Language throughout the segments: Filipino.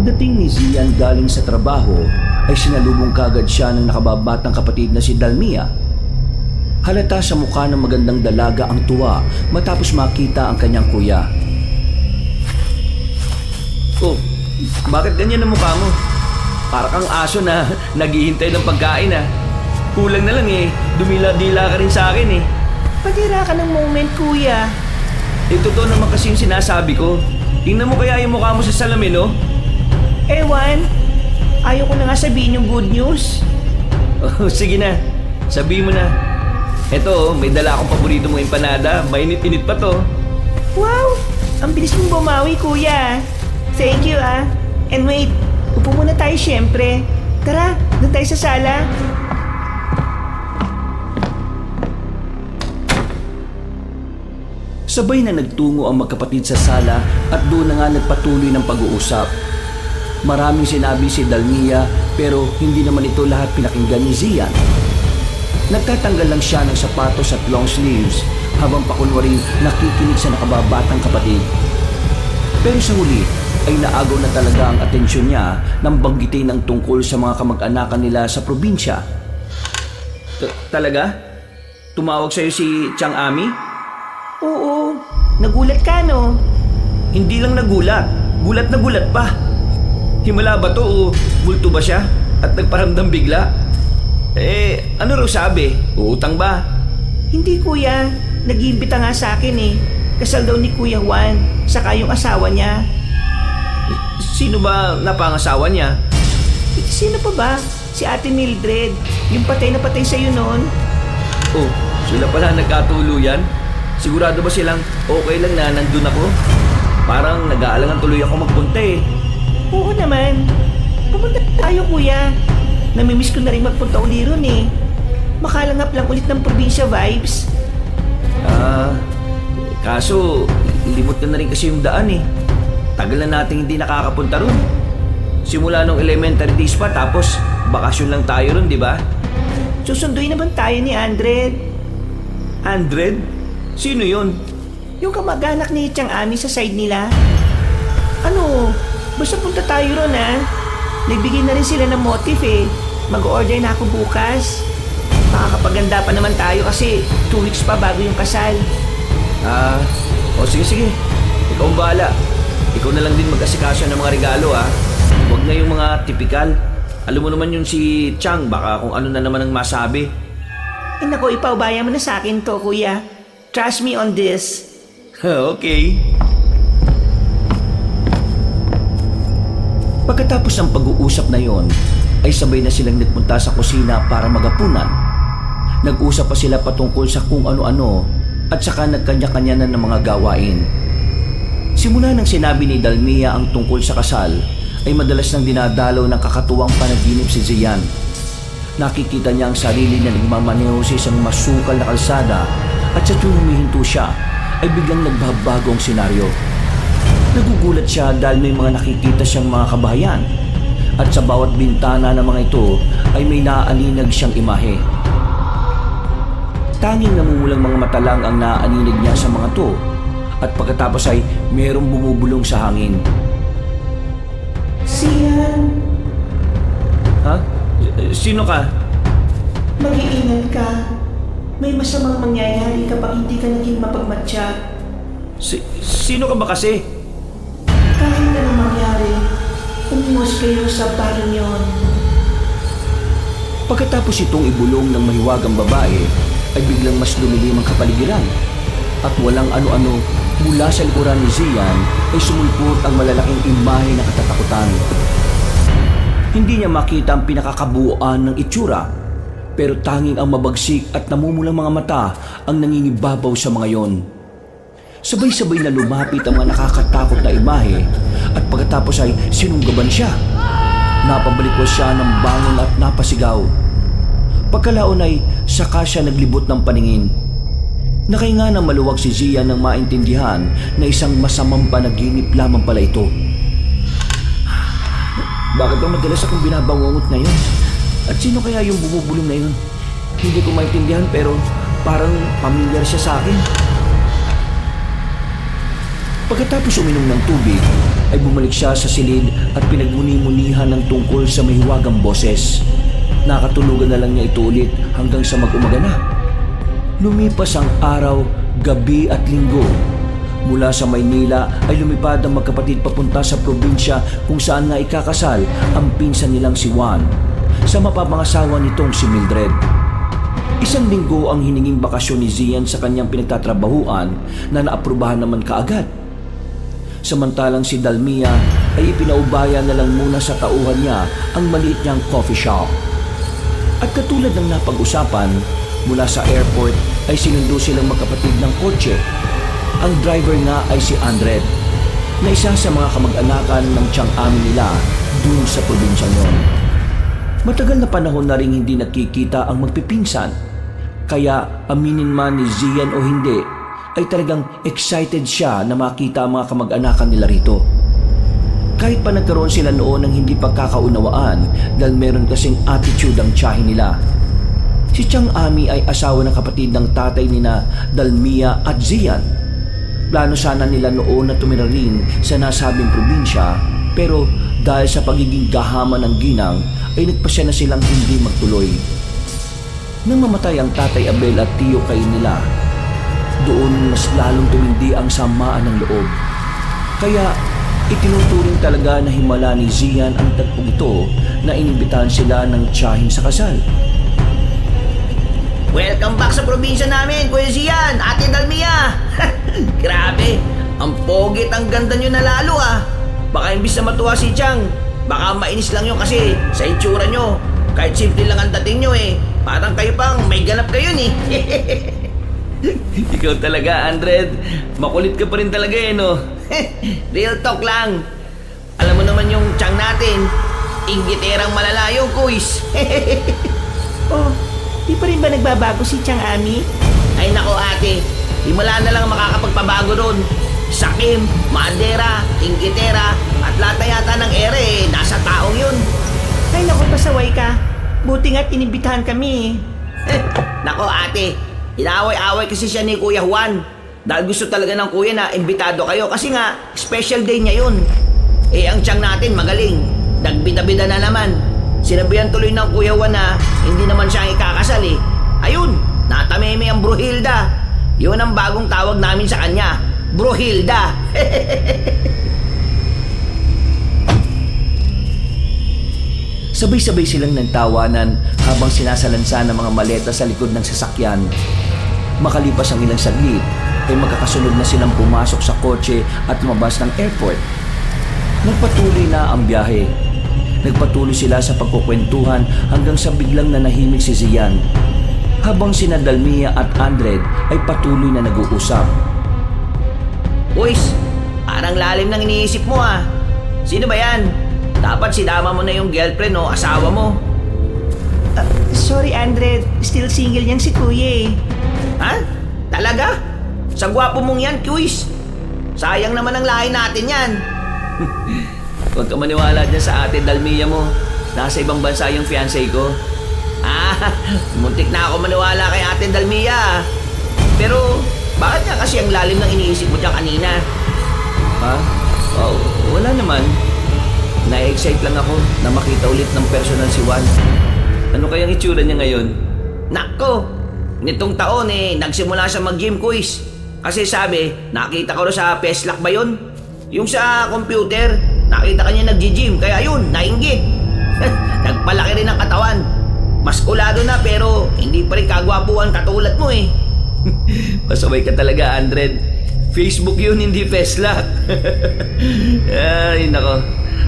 Pagdating ni Zian galing sa trabaho, ay sinalubong kagad siya ng nakababatang kapatid na si Dalmia. Halata sa mukha ng magandang dalaga ang tuwa matapos makita ang kanyang kuya. Oh, bakit ganyan ang mukha mo? Para kang aso na naghihintay ng pagkain ah. Kulang na lang eh, dumila-dila ka rin sa akin eh. Patira ka ng moment, kuya. Totoo naman kasi yung sinasabi ko. Tingnan mo kaya yung mukha mo sa salamin oh. Ewan, ayaw ko na nga sabihin yung good news. Oh, sige na, sabihin mo na. Eto, may dala akong paborito mong empanada. Mainit-init pa to. Wow, ang bilis mong bumawi, kuya. Thank you, ah. And wait, upo muna tayo syempre. Tara, doon tayo sa sala. Sabay na nagtungo ang magkapatid sa sala at doon na nga nagpatuloy ng pag-uusap. Maraming sinabi si Dalmia pero hindi naman ito lahat pinakinggan ni Zian. Nagtatanggal lang siya ng sapatos at long sleeves habang pakunwaring nakikinig sa nakababatang kapatid. Pero sa huli ay naagaw na talaga ang atensyon niya nang banggitin ang tungkol sa mga kamag-anakan nila sa probinsya. Talaga? Tumawag sa'yo si Chang Ami? Oo, nagulat ka, no? Hindi lang nagulat, gulat na gulat pa. Himala ba to o multo ba siya at nagparamdam bigla? Ano raw sabi? Uutang ba? Hindi, kuya. Nag-iimbita nga sa akin eh. Kasal daw ni Kuya Juan, saka yung asawa niya. Sino ba napangasawa niya? Sino pa ba? Si Ate Mildred, yung patay na patay sa'yo noon. Oh, sila pala nagkatuluyan? Sigurado ba silang okay lang na nandun ako? Parang nag-aalangan tuloy ako magpunta eh. Oo naman. Pupunta tayo, kuya. Namimiss ko na rin magpunta uli ron eh. Makalangap lang ulit ng probinsya vibes. Kaso limot na rin kasi yung daan eh. Tagal na nating hindi nakakapunta ron. Simula nung elementary days pa tapos bakasyon lang tayo ron, di ba? Susunduin naman tayo ni Andred. Andred? Sino yun? Yung kamag-anak ni Chang Ami sa side nila. Ano? Basta punta tayo ron ha. Nagbigay na rin sila ng motif eh. Mag-order na ako bukas. Makakapaganda pa naman tayo kasi 2 weeks pa bago yung kasal. Sige. Ikaw ang bahala. Ikaw na lang din mag-asikaso ng mga regalo ha. Huwag na yung mga typical. Alam mo naman yun si Chang, baka kung ano na naman ang masabi. Naku, ipaubaya mo na sa akin to, kuya. Trust me on this. Okay. Pagkatapos ng pag-uusap na yon, ay sabay na silang nagpunta sa kusina para magapunan. Nag-usap pa sila patungkol sa kung ano-ano at saka nagkanya-kanya na ng mga gawain. Simula nang sinabi ni Dalmia ang tungkol sa kasal, ay madalas nang dinadalaw ng kakatuwang panaginip si Zian. Nakikita niya ang sarili na nagmamaneho sa isang masukal na kalsada at sa tuwing humihinto siya, ay biglang nagbabago ang senaryo. Nagugulat siya dahil may mga nakikita siyang mga kabahayan at sa bawat bintana ng mga ito ay may naaaninag siyang imahe. Tanging namumulang mga mata lang ang naaaninag niya sa mga to at pagkatapos ay mayroong bumubulong sa hangin. Sian, Ha? Sino ka? mag-iingat ka. May masamang mangyayari kapag hindi ka naging mapagmatya. Sino ka ba kasi? Kahit na anong mangyari, umuwas kayo sa barang yon. Pagkatapos itong ibulong ng mahiwagang babae, ay biglang mas dumilim ang kapaligiran. At walang ano-ano, mula sa likuran ni Zian ay sumulpot ang malalaking imahe na katatakutan. Hindi niya makita ang pinakakabuuan ng itsura, pero tanging ang mabagsik at namumulang mga mata ang nangingibabaw sa mga yon. Sabay-sabay na lumapit ang mga nakakatakot na imahe at pagkatapos ay sinunggaban siya. Napabalikwas siya ng bangon at napasigaw. Pagkalaon ay saka siya naglibot ng paningin. Nakahinga ng maluwag si Zian nang maintindihan na isang masamang panaginip lamang pala ito. Bakit ba madalas akong binabangungot ngayon? At sino kaya yung bumubulong na yun? Hindi ko maintindihan pero parang pamilyar siya sa akin. Pagkatapos uminom ng tubig, ay bumalik siya sa silid at pinagmuni-munihan ng tungkol sa mahiwagang boses. Nakatulugan na lang niya ito ulit hanggang sa mag-umaga na. Lumipas ang araw, gabi at linggo. Mula sa Maynila ay lumipad ang magkapatid papunta sa probinsya kung saan nga ikakasal ang pinsan nilang si Juan sa mapapangasawa nitong si Mildred. Isang linggo ang hininging bakasyon ni Zian sa kanyang pinagtatrabahuan na naaprubahan naman kaagad. Samantalang si Dalmia ay ipinaubaya na lang muna sa tauhan niya ang maliit niyang coffee shop. At katulad ng napag-usapan, mula sa airport ay sinundo silang magkapatid ng kotse. Ang driver nga ay si Andred, na isa sa mga kamag-anakan ng tiyang amin nila dun sa probinsyang yon. Matagal na panahon na rin hindi nakikita ang magpipinsan, kaya aminin man ni Zian o hindi, ay talagang excited siya na makita ang mga kamag-anakan nila rito. Kahit pa nagkaroon sila noon ng hindi pagkakaunawaan dahil meron kasing attitude ang tiyahin nila. Si Tiyang Ami ay asawa ng kapatid ng tatay nina Dalmia at Zian. Plano sana nila noon na tumira rin sa nasabing probinsya, pero dahil sa pagiging gahaman ng ginang ay nagpasya na silang hindi magtuloy. Nang mamatay ang tatay Abel at tiyo kay nila, doon mas lalong tumindi ang samaan ng loob. Kaya itinuturing talaga na himala ni Zian ang tagpong ito na inibitahan sila ng tiyahin sa kasal. Welcome back sa probinsya namin, Kuya Zian, Ate Dalmia. Grabe, ang pogit, ang ganda nyo na lalo ah. Baka imbis na matuwa si Chang, baka mainis lang yun kasi sa itsura nyo. Kahit simple lang ang dating nyo eh, parang kayo pang may ganap kayo eh. Ikaw talaga, Andred. Makulit ka pa rin talaga eh, no? Real talk lang. Alam mo naman yung Chang natin, inggiterang malalayo, kuis. Oh, di pa rin ba nagbabago si Chang Ami? Ay nako ate, himala na lang makakapagpabago ron. Sakim, madera, inggitera, at lahat na yata ng ere nasa taong yun. Ay nako, pasaway ka. Buti nga't inibitahan kami. Nako ate, inaway-away kasi siya ni Kuya Juan. Dahil gusto talaga ng kuya na imbitado kayo kasi nga special day niya yun. Eh ang Tiyang natin magaling, nagbida-bida na naman. Sinabihan tuloy ng Kuya Juan na hindi naman siya ang ikakasal eh. Ayun, natameme ang Bruhilda. Yun ang bagong tawag namin sa kanya, Bruhilda. Sabay-sabay silang nagtawanan habang sinasalansan ng mga maleta sa likod ng sasakyan. Makalipas ang ilang saglit, ay magkakasunod na silang pumasok sa kotse at lumabas ng airport. Nagpatuloy na ang biyahe. Nagpatuloy sila sa pagkukwentuhan hanggang sa biglang nanahimik si Zian, habang sina Dalmia at Andred ay patuloy na nag-uusap. Uys, parang lalim ng iniisip mo ah. Sino ba yan? Dapat sinama mo na yung girlfriend o asawa mo. Sorry Andred, still single yan si Kuya eh. Ha? Talaga? Sa gwapo mong yan, Kuis. Sayang naman ang lahi natin yan. Huwag ka maniwala dyan sa ate Dalmia mo. Nasa ibang bansa yung fiancé ko. Muntik na ako maniwala kay Ate Dalmia. Pero, bakit nga kasi ang lalim ng iniisip mo dyan kanina? Ha? Oh, wala naman. Na-excite lang ako na makita ulit ng personal si Juan. Ano kayang itsura niya ngayon? Nako, nitong taon nagsimula siya mag-gym, Kuis. Kasi sabi, nakita ko rin sa Peslak ba yun? Yung sa computer, nakita kanya nag-gym, kaya yun, nainggit. Nagpalaki rin ang katawan. Maskulado na pero hindi pa rin kagwapuan katulad mo eh. Pasaway ka talaga, Andred. Facebook yun, hindi Peslak. Ay, nako.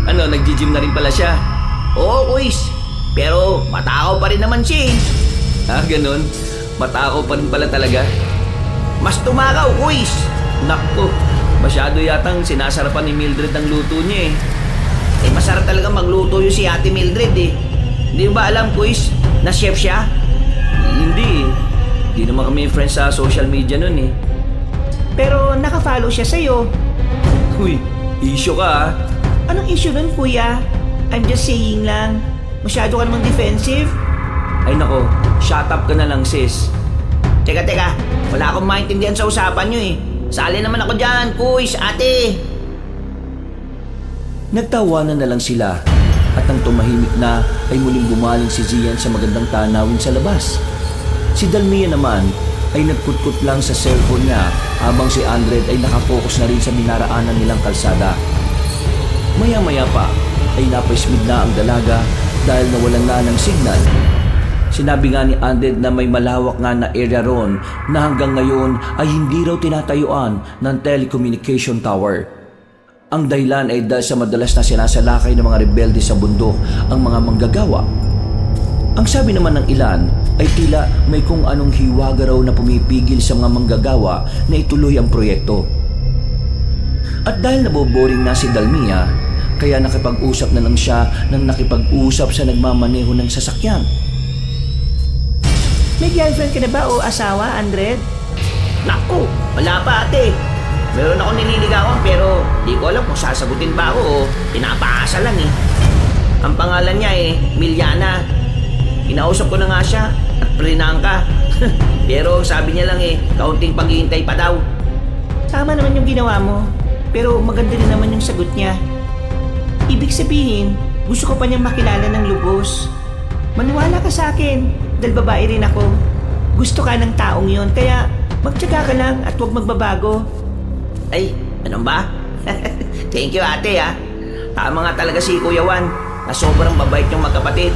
Ano, nag-gym na rin pala siya? Oo, Kuis. Pero matakaw pa rin naman siya eh. Ganun? Matakaw pa rin pala talaga? Mas tumakaw, Kuis. Nako, masyado yatang sinasarapan ni Mildred ang luto niya eh. Masarap talaga magluto yung si Ate Mildred eh. Hindi mo ba alam, Kuis, na chef siya? Hindi eh. Hindi naman kami friends sa social media nun eh. Pero nakafollow siya sa'yo. Uy, issue ka ah. Anong issue nun, Kuya? I'm just saying lang. Masyado ka namang defensive. Ay nako, shut up ka na lang sis. Teka, wala akong maintindihan sa usapan nyo eh. Sali naman ako dyan, Kuis, ate. Nagtawanan na lang sila at nang tumahimik na ay muling bumaling si Zian sa magandang tanawin sa labas. Si Dalmia naman ay nagkutkot lang sa cellphone niya habang si Andred ay nakapokus na rin sa minaraanan nilang kalsada. Maya-maya pa ay napaismid na ang dalaga dahil nawalan na ng signal. Sinabi nga ni Andred na may malawak nga na area ron na hanggang ngayon ay hindi raw tinatayuan ng telecommunication tower. Ang dahilan ay dahil sa madalas na sinasalakay ng mga rebelde sa bundok ang mga manggagawa. Ang sabi naman ng ilan ay tila may kung anong hiwaga raw na pumipigil sa mga manggagawa na ituloy ang proyekto. At dahil naboboring na si Dalmia, kaya nakipag-usap na lang siya nang nakipag-usap sa nagmamaneho ng sasakyan. May girlfriend ka na ba o asawa, Andred? Naku, wala pa ate. Meron ako nililigawan pero di ko alam kung sasagutin ba ako o pinapaasa lang eh. Ang pangalan niya Miliana. Kinausap ko na nga siya at prinangka. Pero sabi niya lang kaunting paghihintay pa daw. Tama naman yung ginawa mo, pero maganda rin naman yung sagot niya. Ibig sabihin, gusto ko pa niyang makilala ng lubos. Maniwala ka sa akin, dahil babae rin ako. Gusto ka ng taong yon, kaya magtiyaga ka lang at huwag magbabago. Ay, ano ba? Thank you ate ha. Tama nga talaga si Kuya Juan na sobrang mabait yung magkapatid.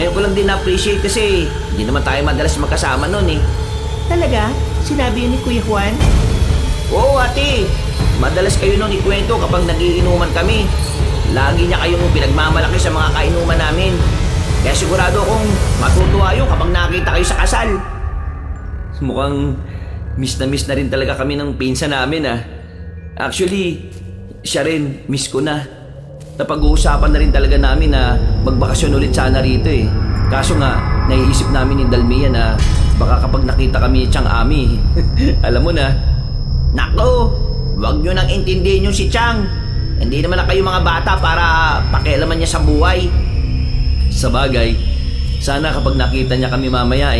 Ngayon ko lang din na-appreciate kasi hindi naman tayo madalas magkasama noon eh. Talaga? Sinabi yun ni Kuya Juan? Oo ate, madalas kayo nung ikwento kapag nagiinuman kami. Lagi niya kayong pinagmamalaki sa mga kainuman namin. Kaya sigurado akong matutuwa yun kapag nakita kayo sa kasal. Mukhang miss na rin talaga kami ng pinsa namin ah. Actually, siya rin, miss ko na. Napag-uusapan na rin talaga namin na magbakasyon ulit sana rito eh. Kaso nga, naiisip namin ni Dalmia na baka kapag nakita kami ni Chang Ami, alam mo na. Nako, wag nyo nang intindihin yung si Chang. Hindi naman na kayo mga bata para pakialaman niya sa buhay. Sa bagay, sana kapag nakita niya kami mamaya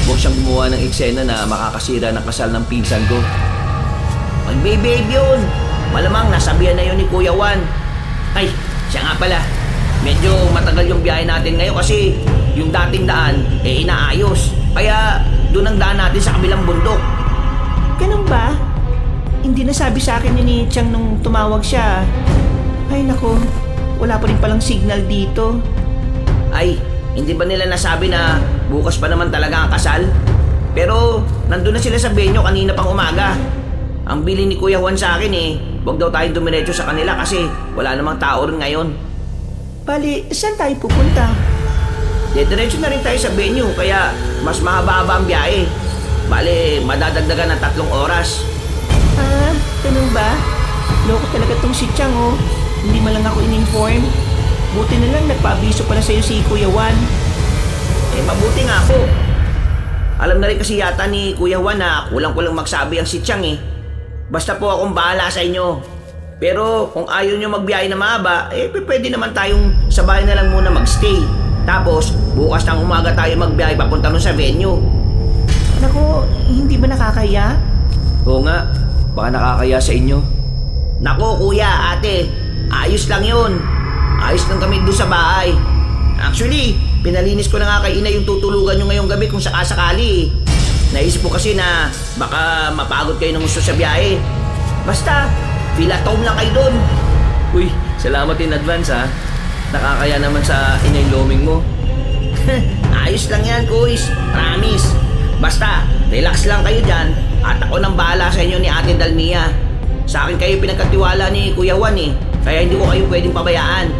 huwag siyang gumawa ng eksena na makakasira ng kasal ng pinsan ko. Magbe-babe yun. Malamang nasabihan na yun ni Kuya Juan. Ay, siya nga pala. Medyo matagal yung biyahe natin ngayon kasi yung dating daan inaayos. Kaya doon ang daan natin sa kabilang bundok. Ganun ba? Hindi nasabi sa akin ni Chang nung tumawag siya. Ay nako, wala pa rin palang signal dito. Ay, hindi ba nila nasabi na bukas pa naman talaga ang kasal? Pero nandun na sila sa venue kanina pang umaga. Ang bili ni Kuya Juan sa akin huwag daw tayong dumiretso sa kanila kasi wala namang tao rin ngayon. Bali, saan tayo pupunta? Diretso na rin tayo sa venue kaya mas mahaba-haba ang biyahe. Bali, madadagdagan ng 3 oras. Ah, ganun ba? Loko talaga tong si Chang oh. Hindi man lang ako in-inform. Buti na lang nagpaabiso pala sa'yo si Kuya Juan. Mabuti nga po. Alam na rin kasi yata ni Kuya Juan na kulang-kulang magsabi ang si Chang Basta po akong bahala sa inyo. Pero kung ayaw nyo magbiyahe na mahaba, pwede naman tayong sa bahay na lang muna magstay. Tapos, bukas ng umaga tayo magbiyahe papunta nun sa venue. Naku, hindi ba nakakaya? Oo nga, baka nakakaya sa inyo. Nako kuya, ate, ayos lang yun. Ayos lang kami doon sa bahay. Actually, pinalinis ko na nga kay ina yung tutulugan nyo ngayong gabi kung sakasakali. Naisip ko kasi na baka mapagod kayo ng gusto sa biyahe. Basta, feel at home lang kayo doon. Uy, salamat in advance ha. Nakakaya naman sa inailoming mo. Ayos lang yan, kuys. Promise. Basta, relax lang kayo dyan at ako nang bahala sa inyo ni Ate Dalmia. Sa akin kayo pinagkatiwala ni Kuya Juan kaya hindi ko kayo pwedeng pabayaan.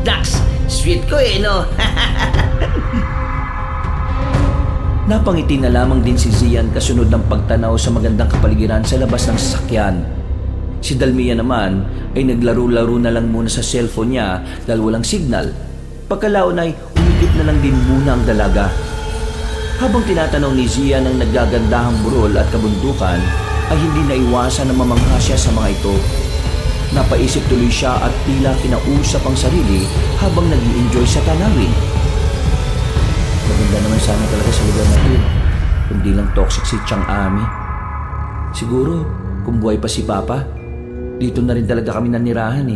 Dax, sweet ko no? Napangiti na lamang din si Zian kasunod ng pagtanaw sa magandang kapaligiran sa labas ng sasakyan. Si Dalmia naman ay naglaro-laro na lang muna sa cellphone niya dahil walang signal. Pagkalaon ay umikip na lang din muna ang dalaga. Habang tinatanaw ni Zian ang naggagandahang burol at kabundukan, ay hindi naiwasan na mamangha siya sa mga ito. Napaisip tuloy siya at tila kinausap ang sarili habang nag-i-enjoy sa tanawin. Maganda naman sana talaga sa lugar na ito. Kundi lang toxic si Chang Ami. Siguro, kung buhay pa si Papa, dito na rin talaga kami nanirahan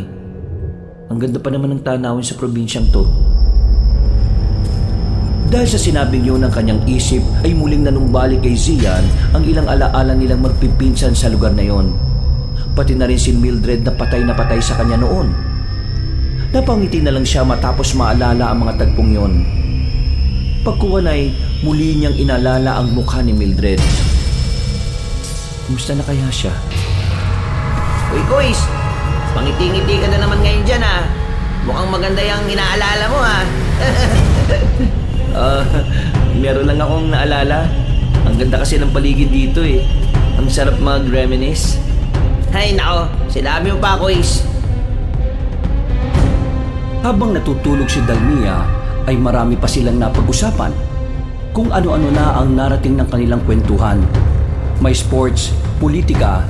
Ang ganda pa naman ng tanawin sa probinsyang to. Dahil sa sinabing yun ng kanyang isip ay muling nanumbalik kay Zian ang ilang alaala nilang magpipinsan sa lugar na yon. Pati na rin si Mildred na patay sa kanya noon. Napangiti na lang siya matapos maalala ang mga tagpong yon. Pagkuwan ay muli niyang inalala ang mukha ni Mildred. Kumusta na kaya siya? Uy, Kuis! Pangiti-ngiti ka na naman ngayon dyan ah. Mukhang maganda yung inaalala mo ah. Meron lang akong naalala. Ang ganda kasi ng paligid dito eh. Ang sarap mag-reminisce. Ay nako, sinabi mo pa Kuis. Habang natutulog si Dalmia, ay marami pa silang napag-usapan. Kung ano-ano na ang narating ng kanilang kwentuhan. May sports, politika,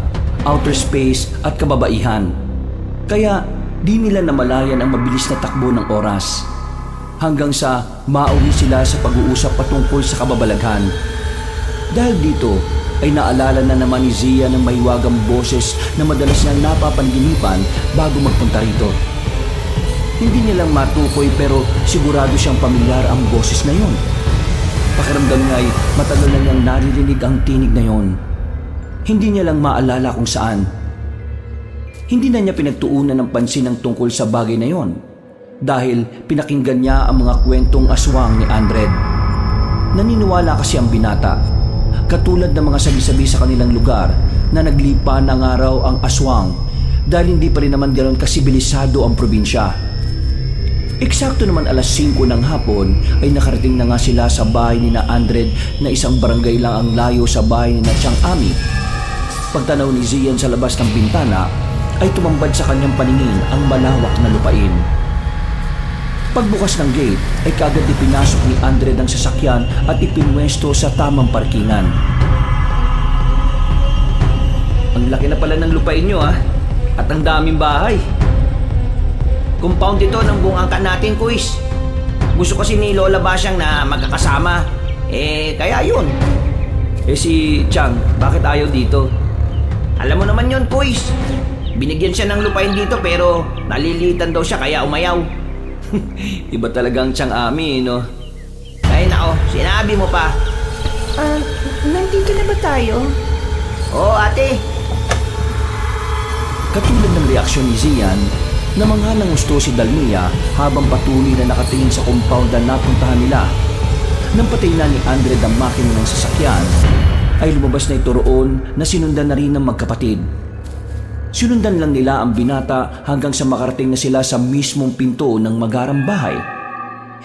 outer space at kababaihan. Kaya di nila namalayan ang mabilis na takbo ng oras. Hanggang sa mauwi sila sa pag-uusap patungkol sa kababalaghan. Dahil dito ay naalala na naman ni Zia ng mahiwagang boses na madalas niyang napapanaginipan bago magpunta rito. Hindi niya lang matukoy pero sigurado siyang pamilyar ang boses na yon. Pakiramdam niya ay matagal na niyang naririnig ang tinig na yon. Hindi niya lang maalala kung saan. Hindi na niya pinagtuunan ng pansin ang tungkol sa bagay na yon. Dahil pinakinggan niya ang mga kwentong aswang ni Andred. Naniniwala kasi ang binata, katulad ng mga sabi-sabi sa kanilang lugar na naglipa ng araw ang aswang dahil hindi pa rin naman ganoon kasibilisado ang probinsya. Eksakto naman alas 5 ng hapon ay nakarating na nga sila sa bahay ni na Andred na isang barangay lang ang layo sa bahay ni na Chang Ami. Pagtanaw ni Zian sa labas ng bintana ay tumambad sa kanyang paningin ang malawak na lupain. Pagbukas ng gate ay kaagad ipinasok ni Andred ang sasakyan at ipinwesto sa tamang parkingan. Ang laki na pala ng lupain nyo ah, at ang daming bahay. Compound ito ng buong angkan natin, Kuis. Gusto kasi ni Lola Basyang na magkakasama. Kaya yun. Si Chang, bakit ayaw dito? Alam mo naman yun, Kuis. Binigyan siya ng lupain dito pero nalilitan daw siya kaya umayaw. Iba talagang Chang Ami, no? Ay nako, sinabi mo pa. Nandito na ba tayo? Oo, ate. Katulad ng reaksyon ni Zian, namangha ng gusto si Dalmia habang patuloy na nakatingin sa compound na napuntahan nila. Nang patay na ni Andred ang makina ng sasakyan, ay lumabas na ito roon na sinundan na rin ng magkapatid. Sinundan lang nila ang binata hanggang sa makarating na sila sa mismong pinto ng magarang bahay.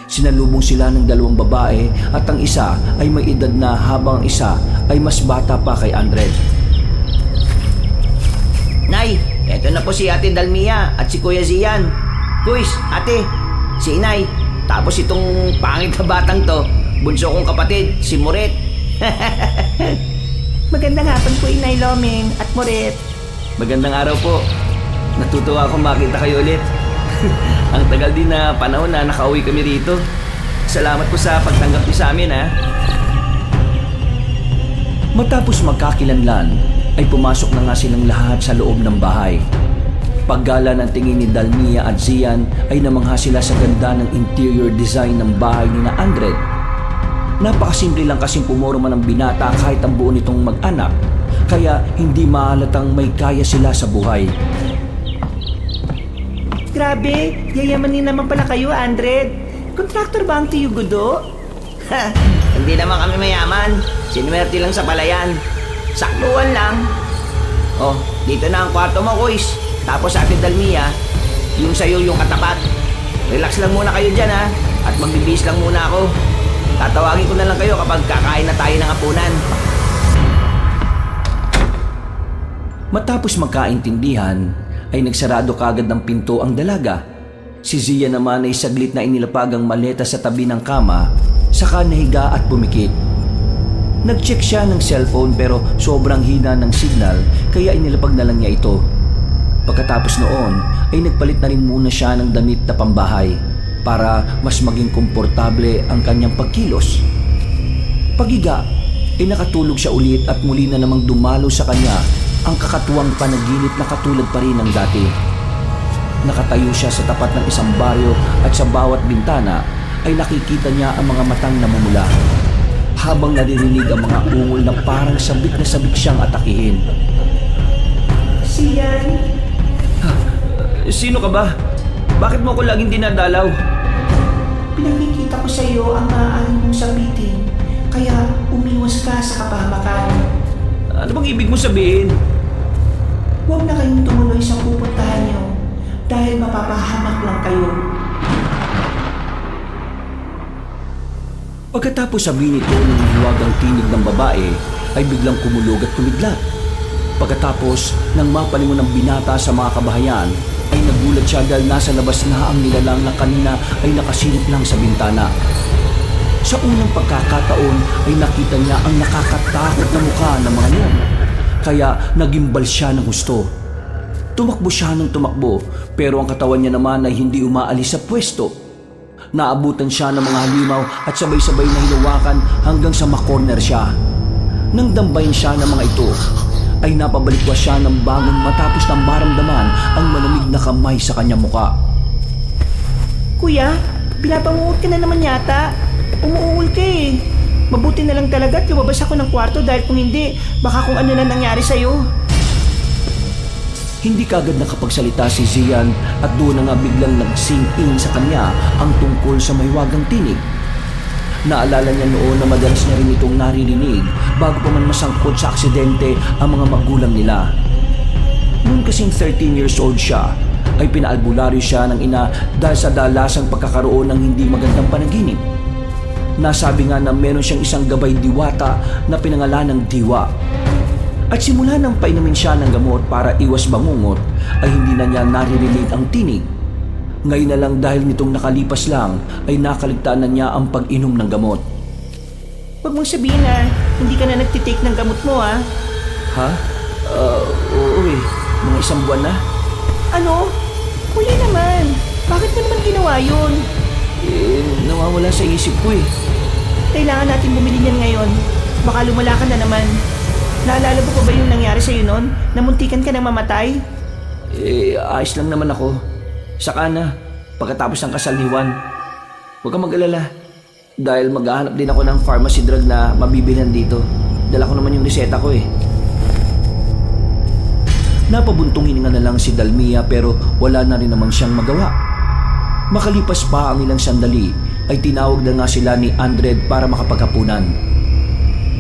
Sinalubong sila ng dalawang babae at ang isa ay may edad na habang ang isa ay mas bata pa kay Andred. Nay, eto na po si Ate Dalmia at si Kuya Zian. Kuis, ate, si Inay. Tapos itong pangit na batang to, bunso kong kapatid, si Moret. Magandang hapon po, Inay Lomeng at Moret. Magandang araw po. Natutuwa akong makita kayo ulit. Ang tagal din na panahon na nakauwi kami rito. Salamat po sa pagtanggap niyo sa amin ha. Matapos magkakilanlan, ay pumasok na nga silang lahat sa loob ng bahay. Paggala ng tingin ni Dalmia at Zian ay namangha sila sa ganda ng interior design ng bahay ni na Andred. Napakasimple lang kasing pumorma ng binata kahit ang buo nitong mag-anak. Kaya hindi mahalatang may kaya sila sa buhay. Grabe, yayamanin naman pala kayo, Andred. Kontraktor ba ang Tiyo Gudo? Ha, hindi naman kami mayaman. Sinuwerte lang sa palayan. Saktuan lang. Oh, dito na ang kwarto mo, Kuis. Tapos Ate Dalmia, yung sa'yo yung katapat. Relax lang muna kayo dyan ha. At magbibihis lang muna ako. Tatawagin ko na lang kayo kapag kakain na tayo ng hapunan. Matapos magkaintindihan, ay nagsarado kagad ng pinto ang dalaga. Si Zia naman ay saglit na inilapag ang maleta sa tabi ng kama, saka nahiga at pumikit. Nag-check siya ng cellphone pero sobrang hina ng signal kaya inilapag na lang niya ito. Pagkatapos noon ay nagpalit na rin muna siya ng damit na pambahay para mas maging komportable ang kanyang pagkilos. Pagiga ay nakatulog siya ulit at muli na namang dumalo sa kanya ang kakatuwang panaginip na katulad pa rin ng dati. Nakatayo siya sa tapat ng isang baryo at sa bawat bintana ay nakikita niya ang mga matang namumula. Habang naririnig ang mga ungol na parang sabik na sabik siyang atakihin. Zian, Sino ka ba? Bakit mo ako laging dinadalaw? pinakikita ko sa iyo ang maaaring mong sabitin. Kaya umiwas ka sa kapahamakan. Ano bang ibig mo sabihin? Huwag na kayong tumuloy sa pupuntahan niyo dahil mapapahamak lang kayo. Pagkatapos sabihin ito ng hiwagang tinig ng babae ay biglang kumulog at kumidlat. Pagkatapos nang mapalingon ng binata sa mga kabahayan ay nagulat siya dahil nasa labas na ang nilalang na kanina ay nakasilip lang sa bintana. Sa unang pagkakataon ay nakita niya ang nakakatakot na mukha ng mga yon. Kaya nagimbal siya ng husto. Tumakbo siya ng tumakbo pero ang katawan niya naman ay hindi umaalis sa pwesto. Naabutan siya ng mga halimaw at sabay-sabay na hinawakan hanggang sa makorner siya. Nang dambayin siya ng mga ito, ay napabalikwas siya ng bangon matapos nang maramdaman ang malamig na kamay sa kanyang muka. Kuya, pinapanguot ka na naman yata. Umuungol ka eh. Mabuti na lang talaga at lumabas ako ng kwarto dahil kung hindi, baka kung ano na nangyari sa'yo. Hindi kagad nakapagsalita si Zian at doon na nga biglang nag-sink in sa kanya ang tungkol sa mahiwagang tinig. Naalala niya noon na madalas niya rin itong naririnig bago pa man masangkot sa aksidente ang mga magulang nila. Noon kasing 13 years old siya, ay pinaalbularyo siya ng ina dahil sa dalasang pagkakaroon ng hindi magandang panaginip. Nasabi nga na meron siyang isang gabay diwata na pinangalan ng Diwa. At simula nang painumin siya ng gamot para iwas bangungot, ay hindi na niya naririnig ang tinig. Ngayon na lang dahil nitong nakalipas lang, ay nakaligtaan na niya ang pag-inom ng gamot. Huwag mong sabihin na hindi ka na nagtitake ng gamot mo ah. Ha? Oo eh. Mga isang buwan na. Ano? Kuya naman. Bakit mo naman ginawa yun? Nawawala sa isip ko eh. Kailangan natin bumili niyan ngayon. Baka lumala ka na naman. Naalala mo pa ba yung nangyari sa'yo noon? Namuntikan ka nang mamatay? Ayos lang naman ako. Saka na, pagkatapos ng kasal ni Juan. Huwag kang mag-alala. Dahil maghahanap din ako ng pharmacy drug na mabibilhan dito. Dala ko naman yung reseta ko eh. Napabuntong hininga na lang si Dalmia pero wala na rin naman siyang magawa. Makalipas pa ang ilang sandali ay tinawag na nga sila ni Andred para makapaghapunan.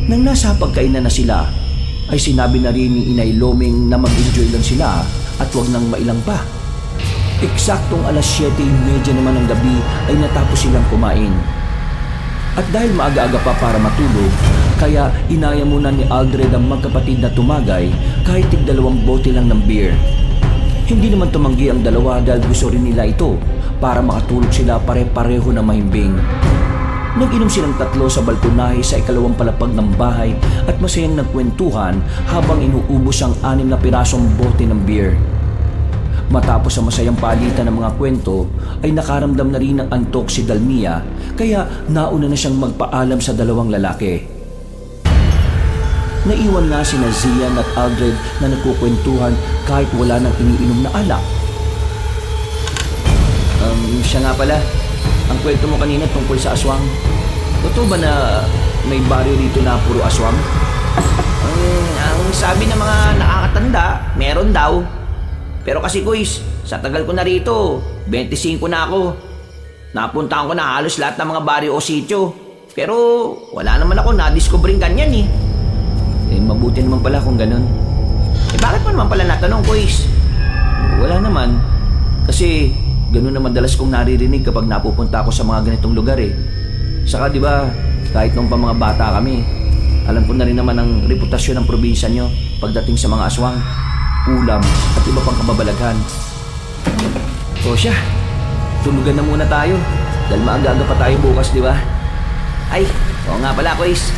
Nang nasa pagkainan na sila ay sinabi na rin ni Inay Loming na mag-enjoy lang sila at wag nang mailang pa. Eksaktong alas 7:30 naman ng gabi ay natapos silang kumain. At dahil maaga-aga pa para matulog, kaya inaya muna ni Aldred ang magkapatid na tumagay kahit tig-2 bote lang ng beer. Hindi naman tumanggi ang dalawa dahil gusto rin nila ito para makatulog sila pare-pareho na mahimbing. Nag-inom silang 3 sa balkonahe sa ikalawang palapag ng bahay at masayang nagkwentuhan habang inuubos ang 6 na pirasong bote ng beer. Matapos ang masayang palitan ng mga kwento, ay nakaramdam na rin ng antok si Dalmia kaya nauna na siyang magpaalam sa 2 lalaki. Naiwan nga sina Zian at Aldred na nagkukwentuhan kahit wala nang iniinom na alak. Siya nga pala, ang kwento mo kanina tungkol sa aswang. Totoo ba na may baryo dito na puro aswang? Ang sabi ng mga nakakatanda, meron daw. Pero kasi kuys, sa tagal ko na rito, 25 na ako. Napuntahan ko na halos lahat ng mga baryo o sityo. Pero wala naman ako na-discovering ganyan eh. Mabuti naman pala kung ganun. Bakit mo naman pala natanong kuys? Wala naman. Kasi ganun na madalas kong naririnig kapag napupunta ako sa mga ganitong lugar eh. Saka di ba, kahit nung pa mga bata kami, alam ko na rin naman ang reputasyon ng probinsya nyo pagdating sa mga aswang, ulam at iba pang kababalaghan. O siya, tulugan na muna tayo dahil maaga-aga pa tayo bukas, di ba? Ay, oo nga pala kuys.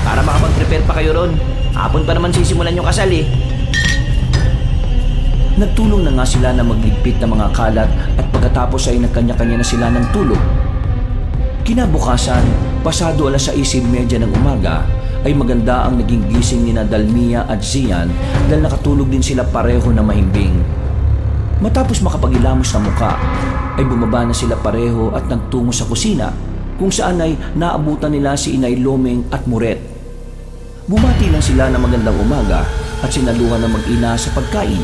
Para makapag-prepare pa kayo ron. Hapon pa naman sisimulan yung kasal eh. Nagtulong na nga sila na magligpit ng mga kalat at pagkatapos ay nagkanya-kanya na sila ng tulog. Kinabukasan, pasado alas 6:30 ng umaga, ay maganda ang naging gising ni na Dalmia at Zian dahil nakatulog din sila pareho na mahimbing. Matapos makapagilamos ng muka, ay bumaba na sila pareho at nagtungo sa kusina kung saan ay naabutan nila si Inay Lomeng at Muret. Bumati lang sila ng magandang umaga at sinaluhan ng mag-ina sa pagkain.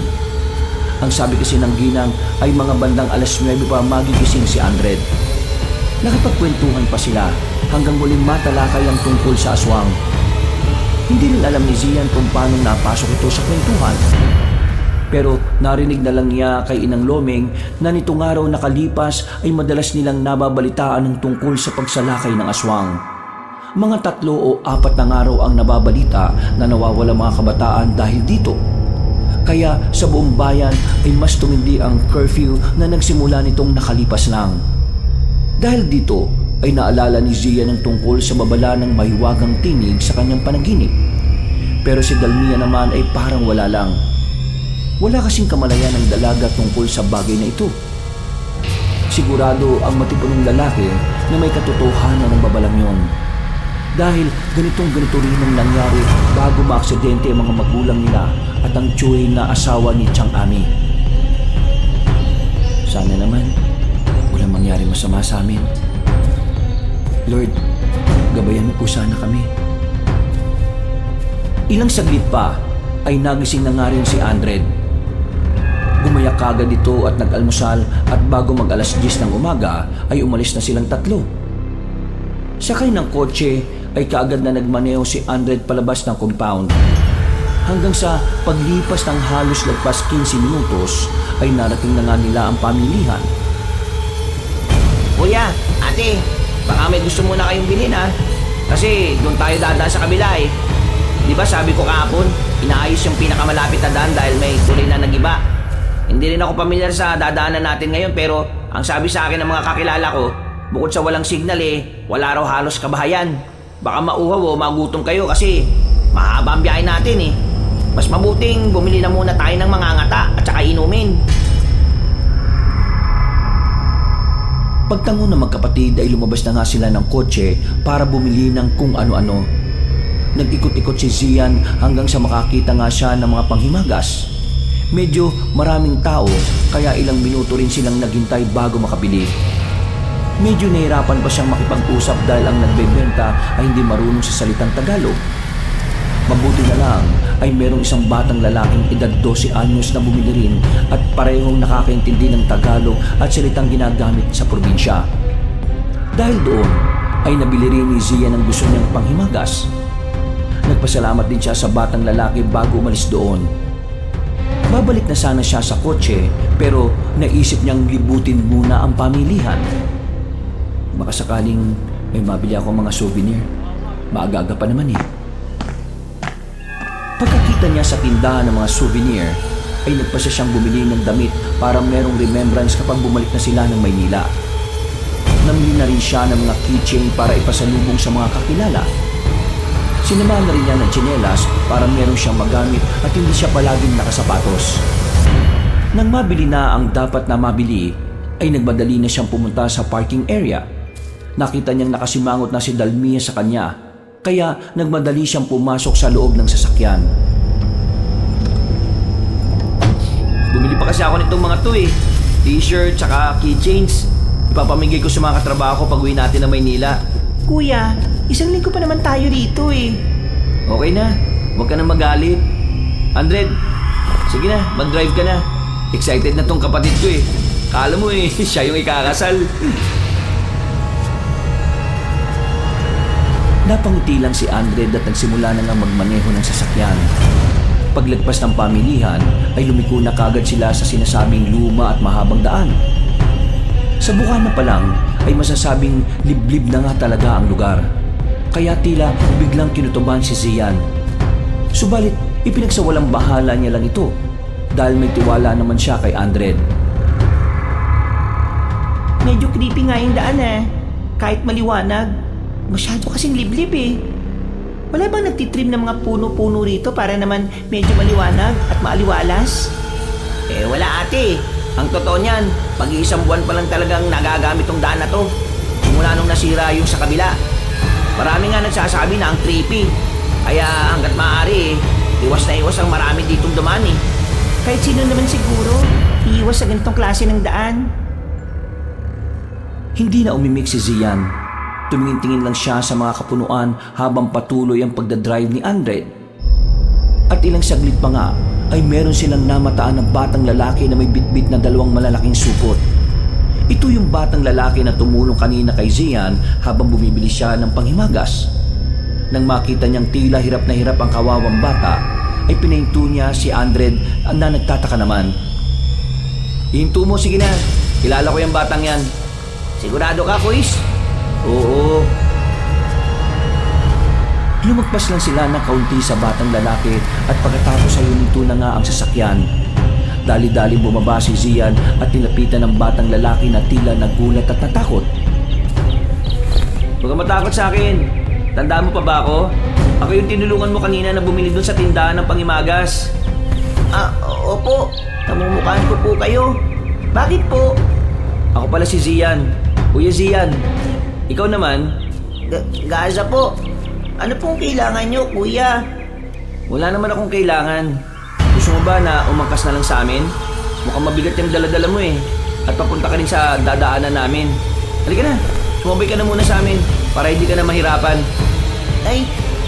Ang sabi kasi ng ginang ay mga bandang alas 9 pa magigising si Andred. Nakapagkwentuhan pa sila hanggang muling matalakay ang tungkol sa aswang. Hindi rin alam ni Zian kung paano napasok ito sa kwentuhan. Pero narinig na lang niya kay Inang Lomeng na nitong araw nakalipas ay madalas nilang nababalitaan ng tungkol sa pagsalakay ng aswang. Mga 3 o 4 na araw ang nababalita na nawawala mga kabataan dahil dito. Kaya sa buong bayan ay mas tumindi ang curfew na nagsimula nitong nakalipas lang. Dahil dito ay naalala ni Zian ang tungkol sa babala ng mahiwagang tinig sa kanyang panaginip. Pero si Dalmia naman ay parang wala lang. Wala kasing kamalayan ng dalaga tungkol sa bagay na ito. Sigurado ang matipunong lalaki na may katotohanan ng babalang yon. Dahil ganito rin ang nangyari bago maaksidente ang mga magulang nila at ang tsuy na asawa ni Chang Ami. Sana naman walang mangyari masama sa amin. Lord, gabayan mo po sana kami. Ilang saglit pa ay nagising na nga rin si Andred. Umayak kagad ito at nag-almusal at bago mag-alas 10 ng umaga ay umalis na silang 3. Sakay ng kotse ay kaagad na nagmaneho si Andred palabas ng compound. Hanggang sa paglipas ng halos lagpas 15 minutos ay narating na nga nila ang pamilihan. Kuya, ate, baka may gusto muna kayong bilhin ha. Kasi doon tayo dadaan sa kabila eh. Di ba sabi ko kahapon, inaayos yung pinakamalapit na daan dahil may tuloy na nagiba. Hindi rin ako pamilyar sa dadaanan natin ngayon pero ang sabi sa akin ng mga kakilala ko, bukod sa walang signal wala raw halos kabahayan. Baka mauhaw o magutom kayo kasi mahaba ang biyahe natin eh. Mas mabuting bumili na muna tayo ng mga ngata at saka inumin. Pagtango ng magkapatid ay lumabas na nga sila ng kotse para bumili ng kung ano-ano. Nag-ikot-ikot si Zian hanggang sa makakita nga siya ng mga panghimagas. Medyo maraming tao kaya ilang minuto rin silang naghintay bago makabili. Medyo nahirapan pa siyang makipag-usap dahil ang nagbebenta ay hindi marunong sa salitang Tagalog. Mabuti na lang ay merong isang batang lalaking edad 12 anyos na bumili rin at parehong nakakaintindi ng Tagalog at salitang ginagamit sa probinsya. Dahil doon ay nabili rin ni Zia ng gusto niyang panghimagas. Nagpasalamat din siya sa batang lalaki bago umalis doon. Babalik na sana siya sa kotse pero naisip niyang libutin muna ang pamilihan. Baka sakaling may mabili ako mga souvenir. Maaga-aga pa naman eh. Pagkakita niya sa tindahan ng mga souvenir, ay nagpasya siyang bumili ng damit para merong remembrance kapag bumalik na sila ng Maynila. Namili na rin siya ng mga keychain para ipasalubong sa mga kakilala. Sinamahan na rin niya ng tsinelas para meron siyang magamit at hindi siya palaging nakasapatos. Nang mabili na ang dapat na mabili, ay nagmadali na siyang pumunta sa parking area. Nakita niyang nakasimangot na si Dalmia sa kanya, kaya nagmadali siyang pumasok sa loob ng sasakyan. Bumili pa kasi ako nitong mga to eh. T-shirt tsaka keychains. Ipapamigay ko sa mga katrabaho ko pag uwi natin ng Maynila. Kuya, isang linggo pa naman tayo rito eh. Okay na, huwag ka na magalit. Andred, sige na, mag-drive ka na. Excited na tong kapatid ko eh. Kala mo eh, siya yung ikakasal. Napangiti lang si Andred at nagsimula na nga magmaneho ng sasakyan. Paglagpas ng pamilihan ay lumiko na kagad sila sa sinasabing luma at mahabang daan. Sa bukana pa lang ay masasabing liblib na nga talaga ang lugar. Kaya tila biglang kinutuban si Zian. Subalit ipinagsawalang bahala niya lang ito dahil may tiwala naman siya kay Andred. Medyo creepy nga yung daan kahit maliwanag. Masyado kasing liblib eh. Wala bang nagtitrim ng mga puno-puno rito para naman medyo maliwanag at maaliwalas? Wala ate. Ang totoo niyan, pag-iisang buwan pa lang talagang nagagamit tong daan na to. Simula nung nasira yung sa kabila. Marami nga nagsasabi na ang creepy. Kaya hanggat maaari iwas na iwas ang marami ditong dumaan eh. Kahit sino naman siguro, iiwas sa ganitong klase ng daan. Hindi na umimik si Zian. Tumingin-tingin lang siya sa mga kapunuan habang patuloy ang pagdadrive ni Andre. At ilang saglit pa nga ay meron silang namataan ng batang lalaki na may bitbit na 2 malalaking supot. Ito yung batang lalaki na tumulong kanina kay Zian habang bumibili siya ng panghimagas. Nang makita niyang tila hirap na hirap ang kawawang bata, ay pinahinto niya si Andre na nagtataka naman. Hinto mo, sige na. Kilala ko yung batang yan. Sigurado ka, Kuis? Oo. Lumagpas lang sila ng kaunti sa batang lalaki at pagkatapos ay huminto na nga ang sasakyan. Dali-dali bumaba si Zian at nilapitan ng batang lalaki na tila nagulat at natakot. Huwag kang matakot sa akin. Tandaan mo pa ba ako? Ako yung tinulungan mo kanina na bumili dun sa tindahan ng pangimagas. Opo. Namumukhaan ko po kayo. Bakit po? Ako pala si Zian. Kuya Zian. Ikaw naman? Gaza po. Ano pong kailangan nyo, kuya? Wala naman akong kailangan. Gusto mo ba na umangkas na lang sa amin? Mukhang mabigat yung daladala mo eh. At papunta ka rin sa dadaanan namin. Halika na. Sumabay ka na muna sa amin para hindi ka na mahirapan. Ay,